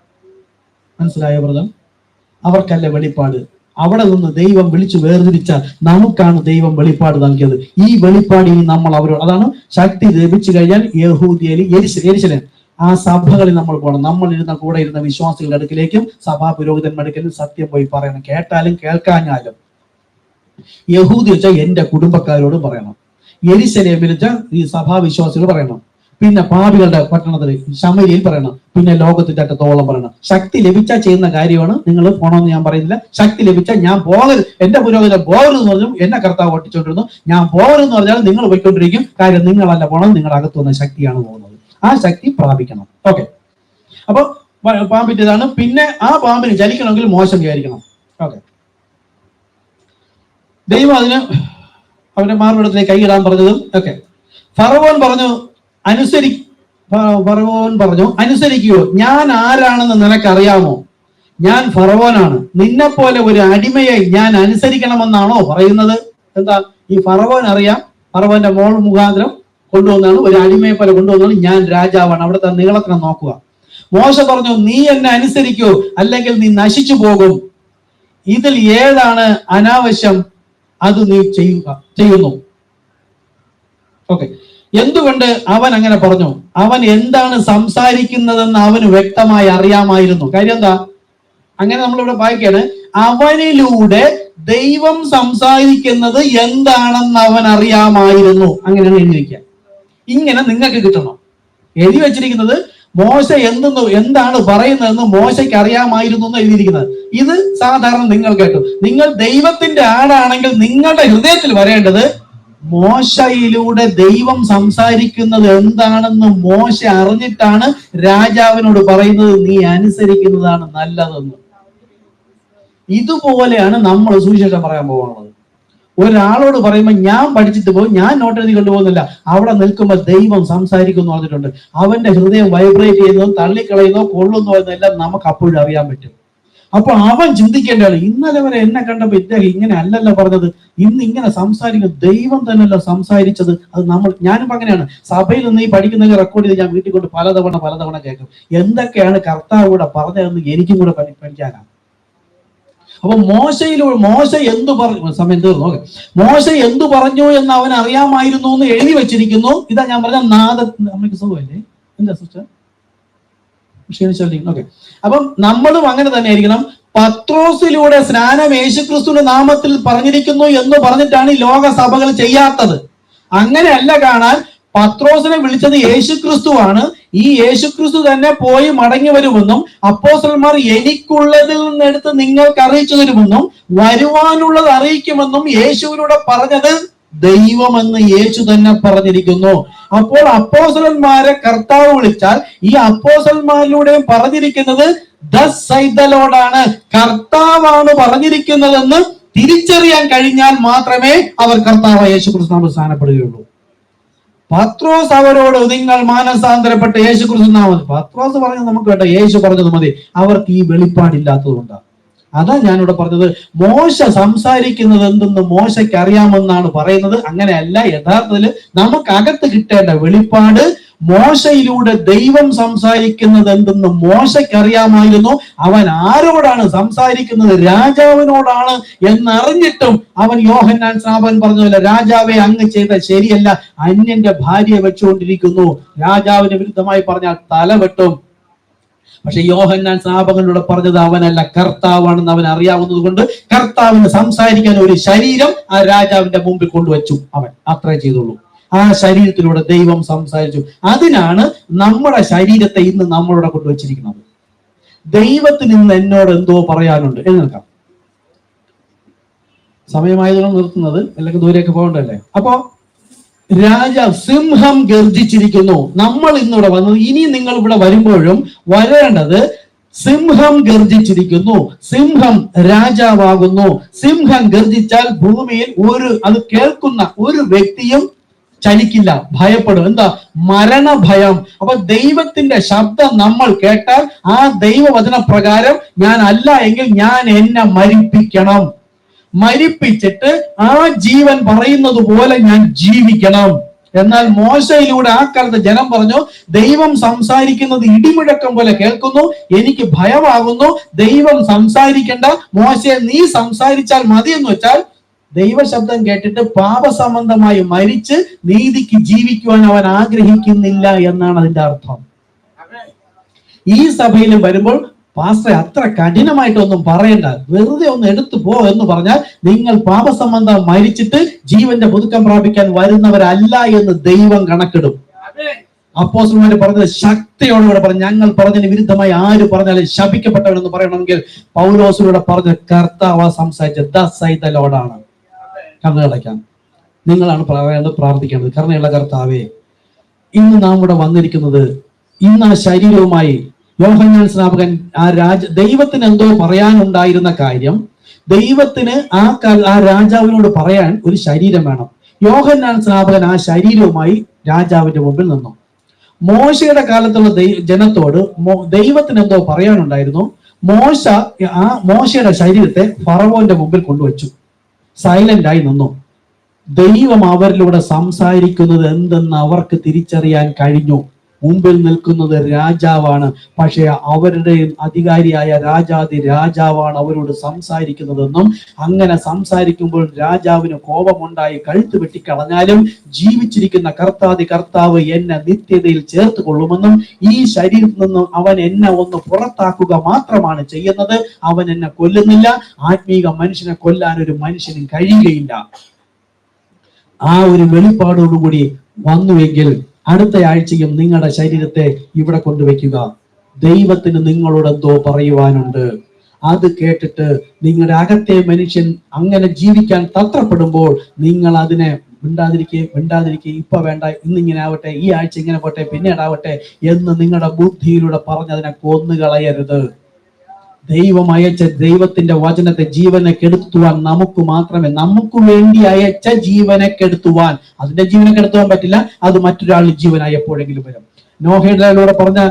മനസ്സിലായോ ബ്രദർ? അവർക്കല്ല വെളിപ്പാട്. അവിടെ നിന്ന് ദൈവം വിളിച്ചു വേർതിരിച്ചാൽ നമുക്കാണ് ദൈവം വെളിപ്പാട് നൽകിയത്. ഈ വെളിപ്പാടിൽ നമ്മൾ അവരോട്, അതാണ് ശക്തി ലഭിച്ചു കഴിഞ്ഞാൽ യഹൂദിയയിൽ യെരുശലേം ആ സഭകളിൽ നമ്മൾ പോകണം. നമ്മൾ കൂടെ ഇരുന്ന വിശ്വാസികളുടെ അടുക്കിലേക്കും സഭാ പുരോഹിതന്മാരുടെ അടുക്കലും സത്യം പോയി പറയണം. കേട്ടാലും കേൾക്കാഞ്ഞാലും. യഹൂദി വെച്ചാൽ എന്റെ കുടുംബക്കാരോട് പറയണം. യെരുശലേമിൽ വെച്ചാൽ ഈ സഭാ വിശ്വാസികൾ പറയണം. പിന്നെ പാപികളുടെ പട്ടണത്തിൽ ശമരിയിൽ പറയണം. പിന്നെ ലോകത്തിന്റെ അറ്റത്തോളം പറയണം. ശക്തി ലഭിച്ചാൽ ചെയ്യുന്ന കാര്യമാണ്. നിങ്ങൾ പോണമെന്ന് ഞാൻ പറയുന്നില്ല. ശക്തി ലഭിച്ചാൽ ഞാൻ പോകരുത്, എന്റെ പുരോഹിതൻ പോകരുതെന്ന് പറഞ്ഞു എന്നെ കർത്താവ് ഓട്ടിച്ചോണ്ടിരുന്നു. ഞാൻ പോകരുതെന്ന് പറഞ്ഞാൽ നിങ്ങൾ പോയിക്കൊണ്ടിരിക്കും. കാര്യം നിങ്ങളല്ല പോകണം, നിങ്ങളുടെ അകത്ത് വന്ന ശക്തിയാണ് പോകുന്നത്. ആ ശക്തി പ്രാപിക്കണം. ഓക്കെ, അപ്പൊ പാമ്പിൻ്റെതാണ്. പിന്നെ ആ പാമ്പിന് ചലിക്കണമെങ്കിൽ മോശം വിചാരിക്കണം. ഓക്കെ, ദൈവം അതിന് അവന്റെ മാർവിടത്തിലേക്ക് കൈയിടാൻ പറഞ്ഞതും ഒക്കെ. ഫറവോൻ പറഞ്ഞു അനുസരിക്കുവോ? ഞാൻ ആരാണെന്ന് നിനക്കറിയാമോ? ഞാൻ ഫറവോനാണ്. നിന്നെപ്പോലെ ഒരു അടിമയെ ഞാൻ അനുസരിക്കണമെന്നാണോ പറയുന്നത്? എന്താ ഈ ഫറവോൻ അറിയാം, ഫറവോന്റെ മോൾ മുഖാന്തരം കൊണ്ടുവന്നാണ്, ഒരു അടിമയെ പോലെ കൊണ്ടുവന്നാണ്. ഞാൻ രാജാവാണ്. അവിടുത്തെ നീളത്തിനെ നോക്കുക. മോശ പറഞ്ഞു, നീ എന്നെ അനുസരിക്കൂ, അല്ലെങ്കിൽ നീ നശിച്ചു പോകും. ഇതിൽ ഏതാണ് അനാവശ്യം അത് നീ ചെയ്യുന്നു. ഓക്കെ, എന്തുകൊണ്ട് അവൻ അങ്ങനെ പറഞ്ഞു? അവൻ എന്താണ് സംസാരിക്കുന്നതെന്ന് അവന് വ്യക്തമായി അറിയാമായിരുന്നു. കാര്യം എന്താ? അങ്ങനെ നമ്മളിവിടെ വായിക്കാണ്, അവനിലൂടെ ദൈവം സംസാരിക്കുന്നത് എന്താണെന്ന് അവൻ അറിയാമായിരുന്നു. അങ്ങനെയാണ് എഴുതി വയ്ക്കുക. ഇങ്ങനെ നിങ്ങൾക്ക് കിട്ടണം. എഴുതി വെച്ചിരിക്കുന്നത് മോശ എന്താണ് പറയുന്നതെന്ന് മോശയ്ക്ക് അറിയാമായിരുന്നു എന്ന് എഴുതിയിരിക്കുന്നത്. ഇത് സാധാരണ നിങ്ങൾ കേട്ടു. നിങ്ങൾ ദൈവത്തിന്റെ ആടാണെങ്കിൽ നിങ്ങളുടെ ഹൃദയത്തിൽ വരേണ്ടത് മോശയിലൂടെ ദൈവം സംസാരിക്കുന്നത് എന്താണെന്ന് മോശ അറിഞ്ഞിട്ടാണ് രാജാവിനോട് പറയുന്നത്, നീ അനുസരിക്കുന്നതാണ് നല്ലതെന്ന്. ഇതുപോലെയാണ് നമ്മൾ സുവിശേഷം പറയാൻ പോകുന്നത്. ഒരാളോട് പറയുമ്പോൾ ഞാൻ പഠിച്ചിട്ട് പോകും, ഞാൻ നോട്ട് എഴുതി കൊണ്ടുപോകുന്നില്ല. അവിടെ നിൽക്കുമ്പോൾ ദൈവം സംസാരിക്കുന്നു പറഞ്ഞിട്ടുണ്ട്. അവന്റെ ഹൃദയം വൈബ്രേറ്റ് ചെയ്യുന്നതും തള്ളിക്കളയുന്നോ കൊള്ളുന്നോ എന്നെല്ലാം നമുക്ക് അപ്പോഴും അറിയാൻ പറ്റും. അപ്പൊ അവൻ ചിന്തിക്കേണ്ടതാണ്, ഇന്നലെ വരെ എന്നെ കണ്ടപ്പോ ഇദ്ദേഹം ഇങ്ങനെ അല്ലല്ലോ പറഞ്ഞത്, ഇന്ന് ഇങ്ങനെ സംസാരിക്കും. ദൈവം തന്നെയല്ലോ സംസാരിച്ചത്. അത് ഞാനിപ്പോ അങ്ങനെയാണ്. സഭയിൽ നിന്ന് ഈ പഠിക്കുന്ന റെക്കോർഡ് ചെയ്ത് ഞാൻ വീട്ടിൽ കൊണ്ട് പലതവണ കേൾക്കും. എന്തൊക്കെയാണ് കർത്താവ് കൂടെ പറഞ്ഞതെന്ന് എനിക്കും കൂടെ പഠിക്കാനാണ്. അപ്പൊ മോശ എന്തു പറഞ്ഞു, സമയം തീർന്നു. ഓക്കെ, മോശ എന്തു പറഞ്ഞു എന്ന് അവൻ അറിയാമായിരുന്നു എന്ന് എഴുതി വെച്ചിരിക്കുന്നു. ഇതാ ഞാൻ പറഞ്ഞ അമ്മയ്ക്ക് സുഖമല്ലേ? എന്താ സിസ്റ്റർ? ഓക്കെ, അപ്പം നമ്മളും അങ്ങനെ തന്നെ ആയിരിക്കണം. പത്രോസിലൂടെ സ്നാനം യേശുക്രിസ്തുവിന്റെ നാമത്തിൽ പറഞ്ഞിരിക്കുന്നു എന്ന് പറഞ്ഞിട്ടാണ് ഈ ലോക സഭകൾ ചെയ്യാത്തത്. അങ്ങനെയല്ല കാണാൻ. പത്രോസിനെ വിളിച്ചത് യേശുക്രിസ്തുവാണ്. ഈ യേശുക്രിസ്തു തന്നെ പോയി മടങ്ങി വരുമെന്നും അപ്പോസ്തലന്മാർ എനിക്കുള്ളതിൽ നിന്നെടുത്ത് നിങ്ങൾക്ക് അറിയിച്ചു തരുമെന്നും വരുവാനുള്ളത് അറിയിക്കുമെന്നും യേശുവിനോട് പറഞ്ഞത് ദൈവമെന്ന് യേശു തന്നെ പറഞ്ഞിരിക്കുന്നു. അപ്പോൾ അപ്പോസ്തലന്മാരെ കർത്താവ് വിളിച്ചാൽ ഈ അപ്പോസ്തലന്മാരിലൂടെ പറഞ്ഞിരിക്കുന്നത് ദൈവത്തോടാണ്, കർത്താവാണ് പറഞ്ഞിരിക്കുന്നതെന്ന് തിരിച്ചറിയാൻ കഴിഞ്ഞാൽ മാത്രമേ അവർ കർത്താവ് യേശുക്രിസ്തു സ്ഥാനപ്പെടുകയുള്ളൂ. പത്രോസ് അവരോട് നിങ്ങൾ മാനസാന്തരപ്പെട്ട യേശു ക്രിസ്തു നാമത്തിൽ. പത്രോസ് പറഞ്ഞത് നമുക്ക് കേട്ടോ, യേശു പറഞ്ഞത് മതി. അവർക്ക് ഈ വെളിപ്പാടില്ലാത്തത് കൊണ്ടാണ്. അതാ ഞാനിവിടെ പറഞ്ഞത്. മോശ സംസാരിക്കുന്നത് എന്തെന്ന് മോശയ്ക്ക് അറിയാമെന്നാണ് പറയുന്നത്. അങ്ങനെയല്ല. യഥാർത്ഥത്തിൽ നമുക്കകത്ത് കിട്ടേണ്ട വെളിപ്പാട്, മോശയിലൂടെ ദൈവം സംസാരിക്കുന്നത് എന്തെന്ന് മോശയ്ക്ക് അറിയാമായിരുന്നു. അവൻ ആരോടാണ് സംസാരിക്കുന്നത്? രാജാവിനോടാണ് എന്നറിഞ്ഞിട്ടും അവൻ യോഹന്നാൻ സ്നാപകൻ പറഞ്ഞതല്ല, രാജാവെ അങ്ങ് ചെയ്ത ശരിയല്ല, അന്യന്റെ ഭാര്യയെ വെച്ചുകൊണ്ടിരിക്കുന്നു, രാജാവിന് വിരുദ്ധമായി പറഞ്ഞാൽ തല വെട്ടും. പക്ഷെ യോഹന്നാൻ സ്നാപകനോട് പറഞ്ഞത് അവനല്ല, കർത്താവാണെന്ന് അവൻ അറിയാവുന്നത് കൊണ്ട് കർത്താവിന് സംസാരിക്കാൻ ഒരു ശരീരം ആ രാജാവിന്റെ മുമ്പിൽ കൊണ്ടുവച്ചു. അവൻ അത്രേ ചെയ്തുള്ളൂ. ആ ശരീരത്തിലൂടെ ദൈവം സംസാരിച്ചു. അതിനാണ് നമ്മുടെ ശരീരത്തെ ഇന്ന് നമ്മളോട് കൊണ്ടുവച്ചിരിക്കുന്നത്. ദൈവത്തിന് ഇന്ന് എന്നോട് എന്തോ പറയാനുണ്ട്. എഴുന്നേൽക്കാം. സമയമായതുകൊണ്ട് നിർത്തുന്നത്, അല്ലെങ്കിൽ ദൂരേക്ക് പോകണ്ടല്ലേ. അപ്പോ രാജാവ് സിംഹം ഗർജിച്ചിരിക്കുന്നു. നമ്മൾ ഇന്നിവിടെ വന്നത്, ഇനി നിങ്ങൾ ഇവിടെ വരുമ്പോഴും വരേണ്ടത്, സിംഹം ഗർജിച്ചിരിക്കുന്നു, സിംഹം രാജാവാകുന്നു. സിംഹം ഗർജിച്ചാൽ ഭൂമിയിൽ അത് കേൾക്കുന്ന ഒരു വ്യക്തിയും ചലിക്കില്ല, ഭയപ്പെടും. എന്താ? മരണഭയം. അപ്പൊ ദൈവത്തിന്റെ ശബ്ദം നമ്മൾ കേട്ടാൽ ആ ദൈവവചന പ്രകാരം ഞാൻ അല്ല എങ്കിൽ ഞാൻ എന്നെ മരിപ്പിക്കണം. മരിപ്പിച്ചിട്ട് ആ ജീവൻ പറയുന്നത് പോലെ ഞാൻ ജീവിക്കണം. എന്നാൽ മോശയിലൂടെ ആ കാലത്ത് ജനം പറഞ്ഞു, ദൈവം സംസാരിക്കുന്നത് ഇടിമുഴക്കം പോലെ കേൾക്കുന്നു, എനിക്ക് ഭയമാകുന്നു, ദൈവം സംസാരിക്കണ്ട, മോശയെ നീ സംസാരിച്ചാൽ മതി എന്ന് വെച്ചാൽ ദൈവശബ്ദം കേട്ടിട്ട് പാപസംബന്ധമായി മരിച്ച് നീതിക്ക് ജീവിക്കുവാൻ അവൻ ആഗ്രഹിക്കുന്നില്ല എന്നാണ് അതിന്റെ അർത്ഥം. ഈ സഭയിൽ വരുമ്പോൾ പാസ്റ്റർ അത്ര കഠിനമായിട്ടൊന്നും പറയണ്ട, വെറുതെ ഒന്ന് എടുത്തു പോ എന്ന് പറഞ്ഞാൽ നിങ്ങൾ പാപസംബന്ധം മരിച്ചിട്ട് ജീവന്റെ പുതുക്കം പ്രാപിക്കാൻ വരുന്നവരല്ല എന്ന് ദൈവം കണക്കിടും. അപ്പോസ്തലന്മാർ പറഞ്ഞത് ശക്തിയോടുകൂടെ പറഞ്ഞു. ഞങ്ങൾ പറഞ്ഞതിന് വിരുദ്ധമായി ആര് പറഞ്ഞാലും ശപിക്കപ്പെട്ടവനെന്ന് പറയണമെങ്കിൽ പൗലോസിലൂടെ പറഞ്ഞ കർത്താവ് സംസാരിച്ച ദൈവത്തോടാണ്. കണ്ണടയ്ക്കാം. നിങ്ങളാണ് പറയേണ്ടത്, പ്രാർത്ഥിക്കേണ്ടത്. കരുണയുള്ള കർത്താവേ, ഇന്ന് നാം ഇവിടെ വന്നിരിക്കുന്നത്, ഇന്ന് ആ ശരീരവുമായി യോഹന്നാൻ സ്നാപകൻ ദൈവത്തിന് എന്തോ പറയാനുണ്ടായിരുന്ന കാര്യം, ദൈവത്തിന് ആ രാജാവിനോട് പറയാൻ ഒരു ശരീരം വേണം. യോഹന്നാൻ സ്നാപകൻ ആ ശരീരവുമായി രാജാവിന്റെ മുമ്പിൽ നിന്നു. മോശയുടെ കാലത്തുള്ള ജനത്തോട് ദൈവത്തിന് എന്തോ പറയാനുണ്ടായിരുന്നു. മോശയുടെ ശരീരത്തെ ഫറവോന്റെ മുമ്പിൽ കൊണ്ടുവച്ചു. സൈലന്റ് ആയി നിന്നു. ദൈവം അവരിലൂടെ സംസാരിക്കുന്നത് എന്തെന്ന് അവർക്ക് തിരിച്ചറിയാൻ കഴിഞ്ഞു. മുമ്പിൽ നിൽക്കുന്നത് രാജാവാണ്. പക്ഷേ അവരുടെയും അധികാരിയായ രാജാതി രാജാവാണ് അവരോട് സംസാരിക്കുന്നതെന്നും, അങ്ങനെ സംസാരിക്കുമ്പോൾ രാജാവിന് കോപമുണ്ടായി കഴുത്ത് വെട്ടിക്കളഞ്ഞാലും ജീവിച്ചിരിക്കുന്ന കർത്താതി കർത്താവ് എന്നെ നിത്യതയിൽ ചേർത്ത് കൊള്ളുമെന്നും, ഈ ശരീരത്തിൽ നിന്നും അവൻ എന്നെ ഒന്ന് പുറത്താക്കുക മാത്രമാണ് ചെയ്യുന്നത്, അവൻ എന്നെ കൊല്ലുന്നില്ല. ആത്മീക മനുഷ്യനെ കൊല്ലാൻ ഒരു മനുഷ്യനും കഴിയുകയില്ല. ആ ഒരു വെളിപ്പാടോടുകൂടി വന്നുവെങ്കിൽ അടുത്ത ആഴ്ചയും നിങ്ങളുടെ ശരീരത്തെ ഇവിടെ കൊണ്ടുവയ്ക്കുക. ദൈവത്തിന് നിങ്ങളോട് എന്തോ പറയുവാനുണ്ട്. അത് കേട്ടിട്ട് നിങ്ങളുടെ അകത്തെ മനുഷ്യൻ അങ്ങനെ ജീവിക്കാൻ തത്രപ്പെടുമ്പോൾ നിങ്ങൾ അതിനെ മിണ്ടാതിരിക്കെ ഇപ്പൊ വേണ്ട, ഇന്നിങ്ങനെ ആവട്ടെ, ഈ ആഴ്ച ഇങ്ങനെ പോട്ടെ, പിന്നീടാവട്ടെ എന്ന് നിങ്ങളുടെ ബുദ്ധിയിലൂടെ പറഞ്ഞതിനെ കൊന്നുകളയരുത്. ദൈവം അയച്ച ദൈവത്തിന്റെ വചനത്തെ ജീവനെ കെടുത്തുവാൻ നമുക്ക് വേണ്ടി അയച്ച ജീവനെ കെടുത്തുവാൻ, അതിന്റെ ജീവനെ കെടുത്തുവാൻ പറ്റില്ല, അത് മറ്റൊരാളുടെ ജീവനായി എപ്പോഴെങ്കിലും വരും. നോഹയുടെ പറഞ്ഞ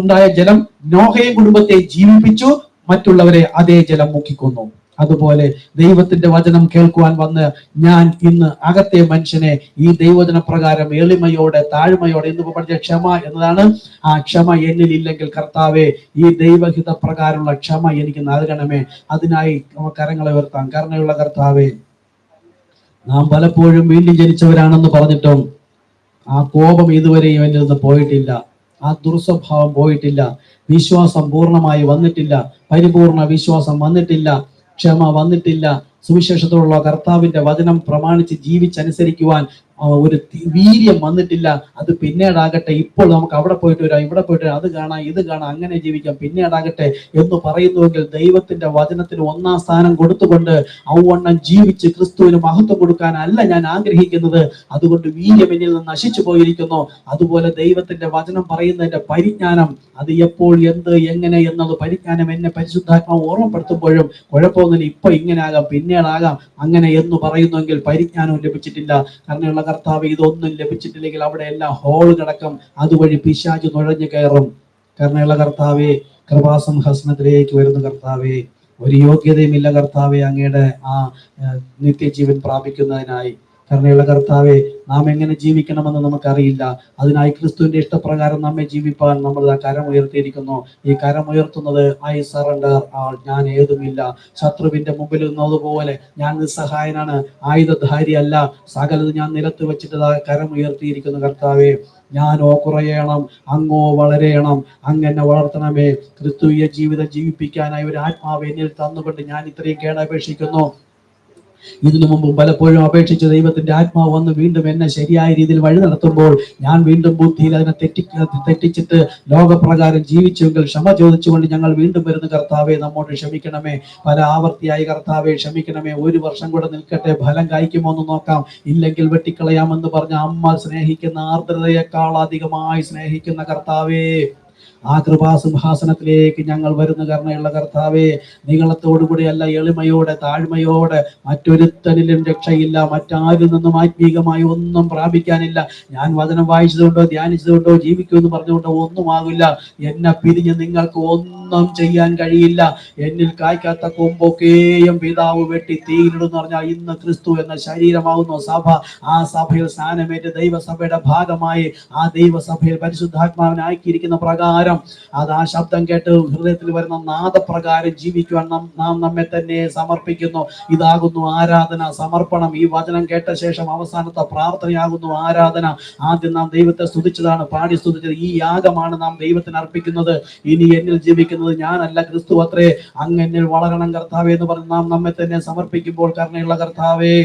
ഉണ്ടായ ജലം നോഹയും കുടുംബത്തെ ജീവിപ്പിച്ചു, മറ്റുള്ളവരെ അതേ ജലം മുക്കിക്കൊന്നു. അതുപോലെ ദൈവത്തിന്റെ വചനം കേൾക്കുവാൻ വന്ന് ഞാൻ ഇന്ന് അകത്തെ മനുഷ്യനെ ഈ ദൈവവചന പ്രകാരം എളിമയോടെ താഴ്മയോടെ ഇന്ന് പഠിച്ച ക്ഷമ എന്നതാണ്. ആ ക്ഷമ എന്നിൽ ഇല്ലെങ്കിൽ കർത്താവെ, ഈ ദൈവഹിത പ്രകാരമുള്ള ക്ഷമ എനിക്ക് നൽകണമേ. അതിനായി കരങ്ങളെ ഉയർത്താം. കരുണയുള്ള കർത്താവെ, നാം പലപ്പോഴും വീണ്ടും ജനിച്ചവരാണെന്ന് പറഞ്ഞിട്ടും ആ കോപം ഇതുവരെയും എന്നിൽ നിന്ന് പോയിട്ടില്ല, ആ ദുർസ്വഭാവം പോയിട്ടില്ല, വിശ്വാസം പൂർണ്ണമായി വന്നിട്ടില്ല, പരിപൂർണ വിശ്വാസം വന്നിട്ടില്ല, ക്ഷമ വന്നിട്ടില്ല, സുവിശേഷത്തോടുള്ള കർത്താവിന്റെ വചനം പ്രമാണിച്ച് ജീവിച്ചനുസരിക്കുവാൻ ഒരു വീര്യം വന്നിട്ടില്ല. അത് പിന്നീടാകട്ടെ, ഇപ്പോൾ നമുക്ക് അവിടെ പോയിട്ട് വരാം, ഇവിടെ പോയിട്ട് അത് കാണാം, ഇത് കാണാം, അങ്ങനെ ജീവിക്കാം, പിന്നീടാകട്ടെ എന്ന് പറയുന്നുവെങ്കിൽ ദൈവത്തിന്റെ വചനത്തിന് ഒന്നാം സ്ഥാനം കൊടുത്തുകൊണ്ട് ഔവണ്ണം ജീവിച്ച് ക്രിസ്തുവിന് മഹത്വം കൊടുക്കാനല്ല ഞാൻ ആഗ്രഹിക്കുന്നത്. അതുകൊണ്ട് വീര്യം എന്നിൽ നിന്ന് നശിച്ചു പോയിരിക്കുന്നു. അതുപോലെ ദൈവത്തിന്റെ വചനം പറയുന്നതിന്റെ പരിജ്ഞാനം, അത് എപ്പോൾ എന്ത് എങ്ങനെ എന്നത് പരിജ്ഞാനം എന്നെ പരിശുദ്ധാത്മാവ് ഓർമ്മപ്പെടുത്തുമ്പോഴും കുഴപ്പമൊന്നുമില്ല, ഇപ്പൊ ഇങ്ങനെ ആകാം, പിന്നീടാകാം, അങ്ങനെ എന്ന് പറയുന്നുവെങ്കിൽ പരിജ്ഞാനവും ലഭിച്ചിട്ടില്ല. കാരണമുള്ള കർത്താവ് ഇതൊന്നും ലഭിച്ചിട്ടില്ലെങ്കിൽ അവിടെ എല്ലാം ഹോൾ കിടക്കും, അതുവഴി പിശാച് നുഴഞ്ഞു കയറും. കരുണയുള്ള കർത്താവേ, കൃപാസംഹാസനത്തിലേക്ക് വരുന്ന കർത്താവേ, ഒരു യോഗ്യതയുമില്ല കർത്താവെ അങ്ങയുടെ ആ നിത്യജീവൻ പ്രാപിക്കുന്നതിനായി. കരുണയുള്ള കർത്താവെ, നാം എങ്ങനെ ജീവിക്കണമെന്ന് നമുക്കറിയില്ല. അതിനായി ക്രിസ്തുവിന്റെ ഇഷ്ടപ്രകാരം നമ്മെ ജീവിപ്പാൻ നമ്മൾ ആ കരം ഉയർത്തിയിരിക്കുന്നു. ഈ കരം ഉയർത്തുന്നത് ഐ സറണ്ടർ ആൾ, ഞാൻ ഏതുമില്ല. ശത്രുവിന്റെ മുമ്പിൽ നിന്നതുപോലെ ഞാൻ നിസ്സഹായനാണ്, ആയുധധാരിയല്ല, സകലത് ഞാൻ നിലത്ത് വെച്ചിട്ട് കരം ഉയർത്തിയിരിക്കുന്നു. കർത്താവെ, ഞാനോ കുറയണം, അങ്ങോ വളരെയണം, അങ്ങനെ വളർത്തണമേ. ക്രിസ്തുവിയ ജീവിതം ജീവിപ്പിക്കാനായി ഒരു ആത്മാവ് എന്നിൽ തന്നുകൊണ്ട് ഞാൻ ഇത്രയും കേടപേക്ഷിക്കുന്നു. ഇതിനു മുമ്പ് പലപ്പോഴും അപേക്ഷിച്ച് ദൈവത്തിന്റെ ആത്മാവ് വന്ന് വീണ്ടും എന്നെ ശരിയായ രീതിയിൽ വഴി നടത്തുമ്പോൾ ഞാൻ വീണ്ടും ബുദ്ധിയിൽ അതിനെ തെറ്റിച്ചിട്ട് ലോകപ്രകാരം ജീവിച്ചുവെങ്കിൽ ക്ഷമ ചോദിച്ചുകൊണ്ട് ഞങ്ങൾ വീണ്ടും വരുന്ന കർത്താവെ, നമ്മോട് ക്ഷമിക്കണമേ. പല ആവർത്തിയായി കർത്താവെ ക്ഷമിക്കണമേ. 1 വർഷം കൂടെ നിൽക്കട്ടെ, ഫലം കായ്ക്കുമോ എന്ന് നോക്കാം, ഇല്ലെങ്കിൽ വെട്ടിക്കളയാമെന്ന് പറഞ്ഞ അമ്മ സ്നേഹിക്കുന്ന ആർദ്രതയേക്കാൾ അധികമായി സ്നേഹിക്കുന്ന കർത്താവേ, ആ കൃപാസിംഹാസനത്തിലേക്ക് ഞങ്ങൾ വരുന്ന കരുണയുള്ള കർത്താവേ, നീളത്തോടുകൂടിയല്ല, എളിമയോടെ താഴ്മയോടെ, മറ്റൊരുത്തനിലും രക്ഷയില്ല, മറ്റാരിൽ നിന്നും ആത്മീകമായി ഒന്നും പ്രാപിക്കാനില്ല. ഞാൻ വചനം വായിച്ചതുകൊണ്ടോ ധ്യാനിച്ചതുകൊണ്ടോ ജീവിക്കുമെന്ന് പറഞ്ഞുകൊണ്ടോ ഒന്നും ആകില്ല. എന്നെ പിരിഞ്ഞ് നിങ്ങൾക്ക് ഒന്നും ചെയ്യാൻ കഴിയില്ല. എന്നിൽ കായ്ക്കാത്ത കൊമ്പൊക്കെയും പിതാവ് വെട്ടി തീയിലിടുന്ന് പറഞ്ഞാൽ ഇന്ന് ക്രിസ്തു എന്ന ശരീരമാകുന്നു സഭ. ആ സഭയിൽ സ്നാനമേറ്റ് ദൈവസഭയുടെ ഭാഗമായി ആ ദൈവസഭയിൽ പരിശുദ്ധാത്മാവിനെ ആക്കിയിരിക്കുന്ന പ്രകാരം അത് ആ ശബ്ദം കേട്ട് ഹൃദയത്തിൽ വരുന്ന നാദപ്രകാരം ജീവിക്കുവാൻ നാം നമ്മെ തന്നെ സമർപ്പിക്കുന്നു. ഇതാകുന്നു ആരാധന, സമർപ്പണം. ഈ വചനം കേട്ട ശേഷം അവസാനത്തെ പ്രാർത്ഥനയാകുന്നു ആരാധന. ആദ്യം നാം ദൈവത്തെ സ്തുതിച്ചതാണ്, പാടി സ്തുതിച്ചത്. ഈ യാഗമാണ് നാം ദൈവത്തിന് അർപ്പിക്കുന്നത്. ഇനി എന്നിൽ ജീവിക്കുന്നത് ഞാനല്ല, ക്രിസ്തു അത്രേ. അങ്ങ് എന്നിൽ വളരണം കർത്താവേ എന്ന് പറഞ്ഞ് നാം നമ്മെ തന്നെ സമർപ്പിക്കുമ്പോൾ കരുണയുള്ള കർത്താവേ,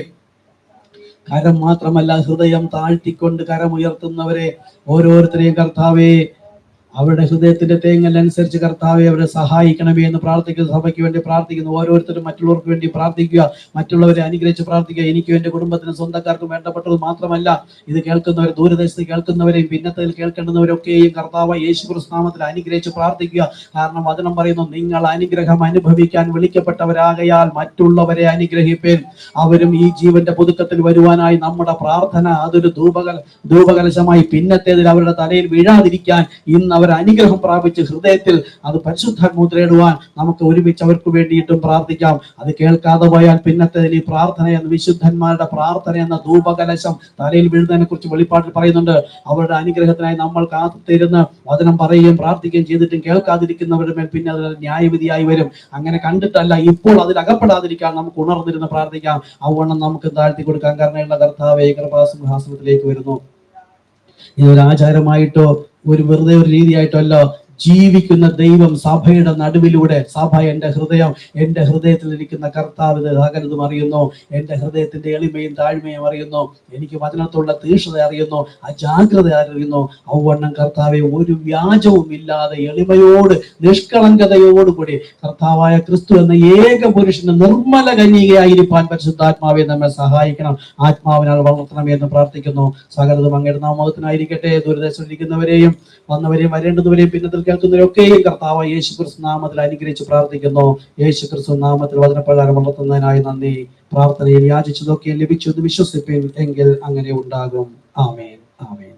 കരം മാത്രമല്ല ഹൃദയം താഴ്ത്തിക്കൊണ്ട് കരമുയർത്തുന്നവരെ ഓരോരുത്തരെയും കർത്താവേ, അവരുടെ ഹൃദയത്തിന്റെ തേങ്ങലനുസരിച്ച് കർത്താവെ അവരെ സഹായിക്കണമേ എന്ന് പ്രാർത്ഥിക്കുന്നു. സഭയ്ക്ക് വേണ്ടി പ്രാർത്ഥിക്കുന്നു. ഓരോരുത്തരും മറ്റുള്ളവർക്ക് വേണ്ടി പ്രാർത്ഥിക്കുക, മറ്റുള്ളവരെ അനുഗ്രഹിച്ച് പ്രാർത്ഥിക്കുക. എനിക്കും എന്റെ കുടുംബത്തിനും സ്വന്തക്കാർക്കും വേണ്ടപ്പെട്ടത് മാത്രമല്ല, ഇത് കേൾക്കുന്നവർ, ദൂരദേശത്ത് കേൾക്കുന്നവരെയും ഭിന്നത്തിൽ കേൾക്കേണ്ടുന്നവരൊക്കെയും കർത്താവ് യേശുക്രിസ്തു നാമത്തിൽ അനുഗ്രഹിച്ച് പ്രാർത്ഥിക്കുക. കാരണം വചനം പറയുന്നു, നിങ്ങൾ അനുഗ്രഹം അനുഭവിക്കാൻ വിളിക്കപ്പെട്ടവരാകയാൽ മറ്റുള്ളവരെ അനുഗ്രഹിപ്പേൻ. അവരും ഈ ജീവന്റെ പുതുക്കത്തിൽ വരുവാനായി നമ്മുടെ പ്രാർത്ഥന അതൊരു ധൂപകലശമായി പിന്നത്തേതിൽ അവരുടെ തലയിൽ വീഴാതിരിക്കാൻ ഇന്ന് അവർ അനുഗ്രഹം പ്രാപിച്ച് ഹൃദയത്തിൽ അത് പരിശുദ്ധാത്മൂത്രയിടുവാൻ നമുക്ക് ഒരുമിച്ച് അവർക്ക് വേണ്ടിയിട്ടും പ്രാർത്ഥിക്കാം. അത് കേൾക്കാതെ പോയാൽ പിന്നത്തേതിൽ ഈ പ്രാർത്ഥന എന്ന വിശുദ്ധന്മാരുടെ പ്രാർത്ഥന എന്ന ധൂപകലശം തലയിൽ വീഴുന്നതിനെ കുറിച്ച് വെളിപ്പാട്ടിൽ പറയുന്നുണ്ട്. അവരുടെ അനുഗ്രഹത്തിനായി നമ്മൾ കാത്തിരുന്ന് വചനം പറയുകയും പ്രാർത്ഥിക്കുകയും ചെയ്തിട്ടും കേൾക്കാതിരിക്കുന്നവരുടെ മേൽ പിന്നെ അതിൽ ന്യായവിധിയായി വരും. അങ്ങനെ കണ്ടിട്ടല്ല, ഇപ്പോൾ അതിൽ അകപ്പെടാതിരിക്കാൻ നമുക്ക് ഉണർന്നിരുന്ന് പ്രാർത്ഥിക്കാം. അതുകൊണ്ട് നമുക്ക് താഴ്ത്തി കൊടുക്കാൻ കാരണമുള്ള കർത്താവേ, കൃപാസിംഹാസനത്തിലേക്ക് വരുന്നു. ഇതൊരു ആചാരമായിട്ടോ ഒരു വെറുതെ ഒരു രീതിയായിട്ടോ അല്ല, ജീവിക്കുന്ന ദൈവം സഭയുടെ നടുവിലൂടെ, സഭ എന്റെ ഹൃദയം, എന്റെ ഹൃദയത്തിൽ ഇരിക്കുന്ന കർത്താവ് സകലതും അറിയുന്നു. എന്റെ ഹൃദയത്തിന്റെ എളിമയും താഴ്മയും അറിയുന്നു. എനിക്ക് വചനത്തോടുള്ള തീക്ഷ്ണത അറിയുന്നു, അജാഗ്രത അറിയുന്നു. ഔവണ്ണം കർത്താവെ, ഒരു വ്യാജവും ഇല്ലാതെ എളിമയോട് നിഷ്കളങ്കതയോടുകൂടി കർത്താവായ ക്രിസ്തു എന്ന ഏക പുരുഷന് നിർമ്മല കന്യകയായിരിക്കാൻ പരിശുദ്ധാത്മാവെ നമ്മെ സഹായിക്കണം. ആത്മാവിനാൽ വളർത്തണമേ എന്ന് പ്രാർത്ഥിക്കുന്നു. സകലതും അങ്ങയുടെ നാമത്തിനായിരിക്കട്ടെ. ദൂരദേശത്തിരിക്കുന്നവരെയും വന്നവരെയും വരേണ്ടതുവരെയും പിന്നത്തിൽ കേൾക്കുന്നവരൊക്കെയും കർത്താവ് യേശുക്രിസ്തു നാമത്തിൽ അനുഗ്രഹിച്ച് പ്രാർത്ഥിക്കുന്നു. യേശുക്രിസ്തു നാമത്തിൽ വചനപ്രകാരം വളർത്തുന്നതിനായി നന്ദി. പ്രാർത്ഥനയിൽ യാചിച്ചതൊക്കെ ലഭിച്ചു എന്ന് വിശ്വസിപ്പിൻ, എങ്കിൽ അങ്ങനെ ഉണ്ടാകും. ആമേൻ, ആമേൻ.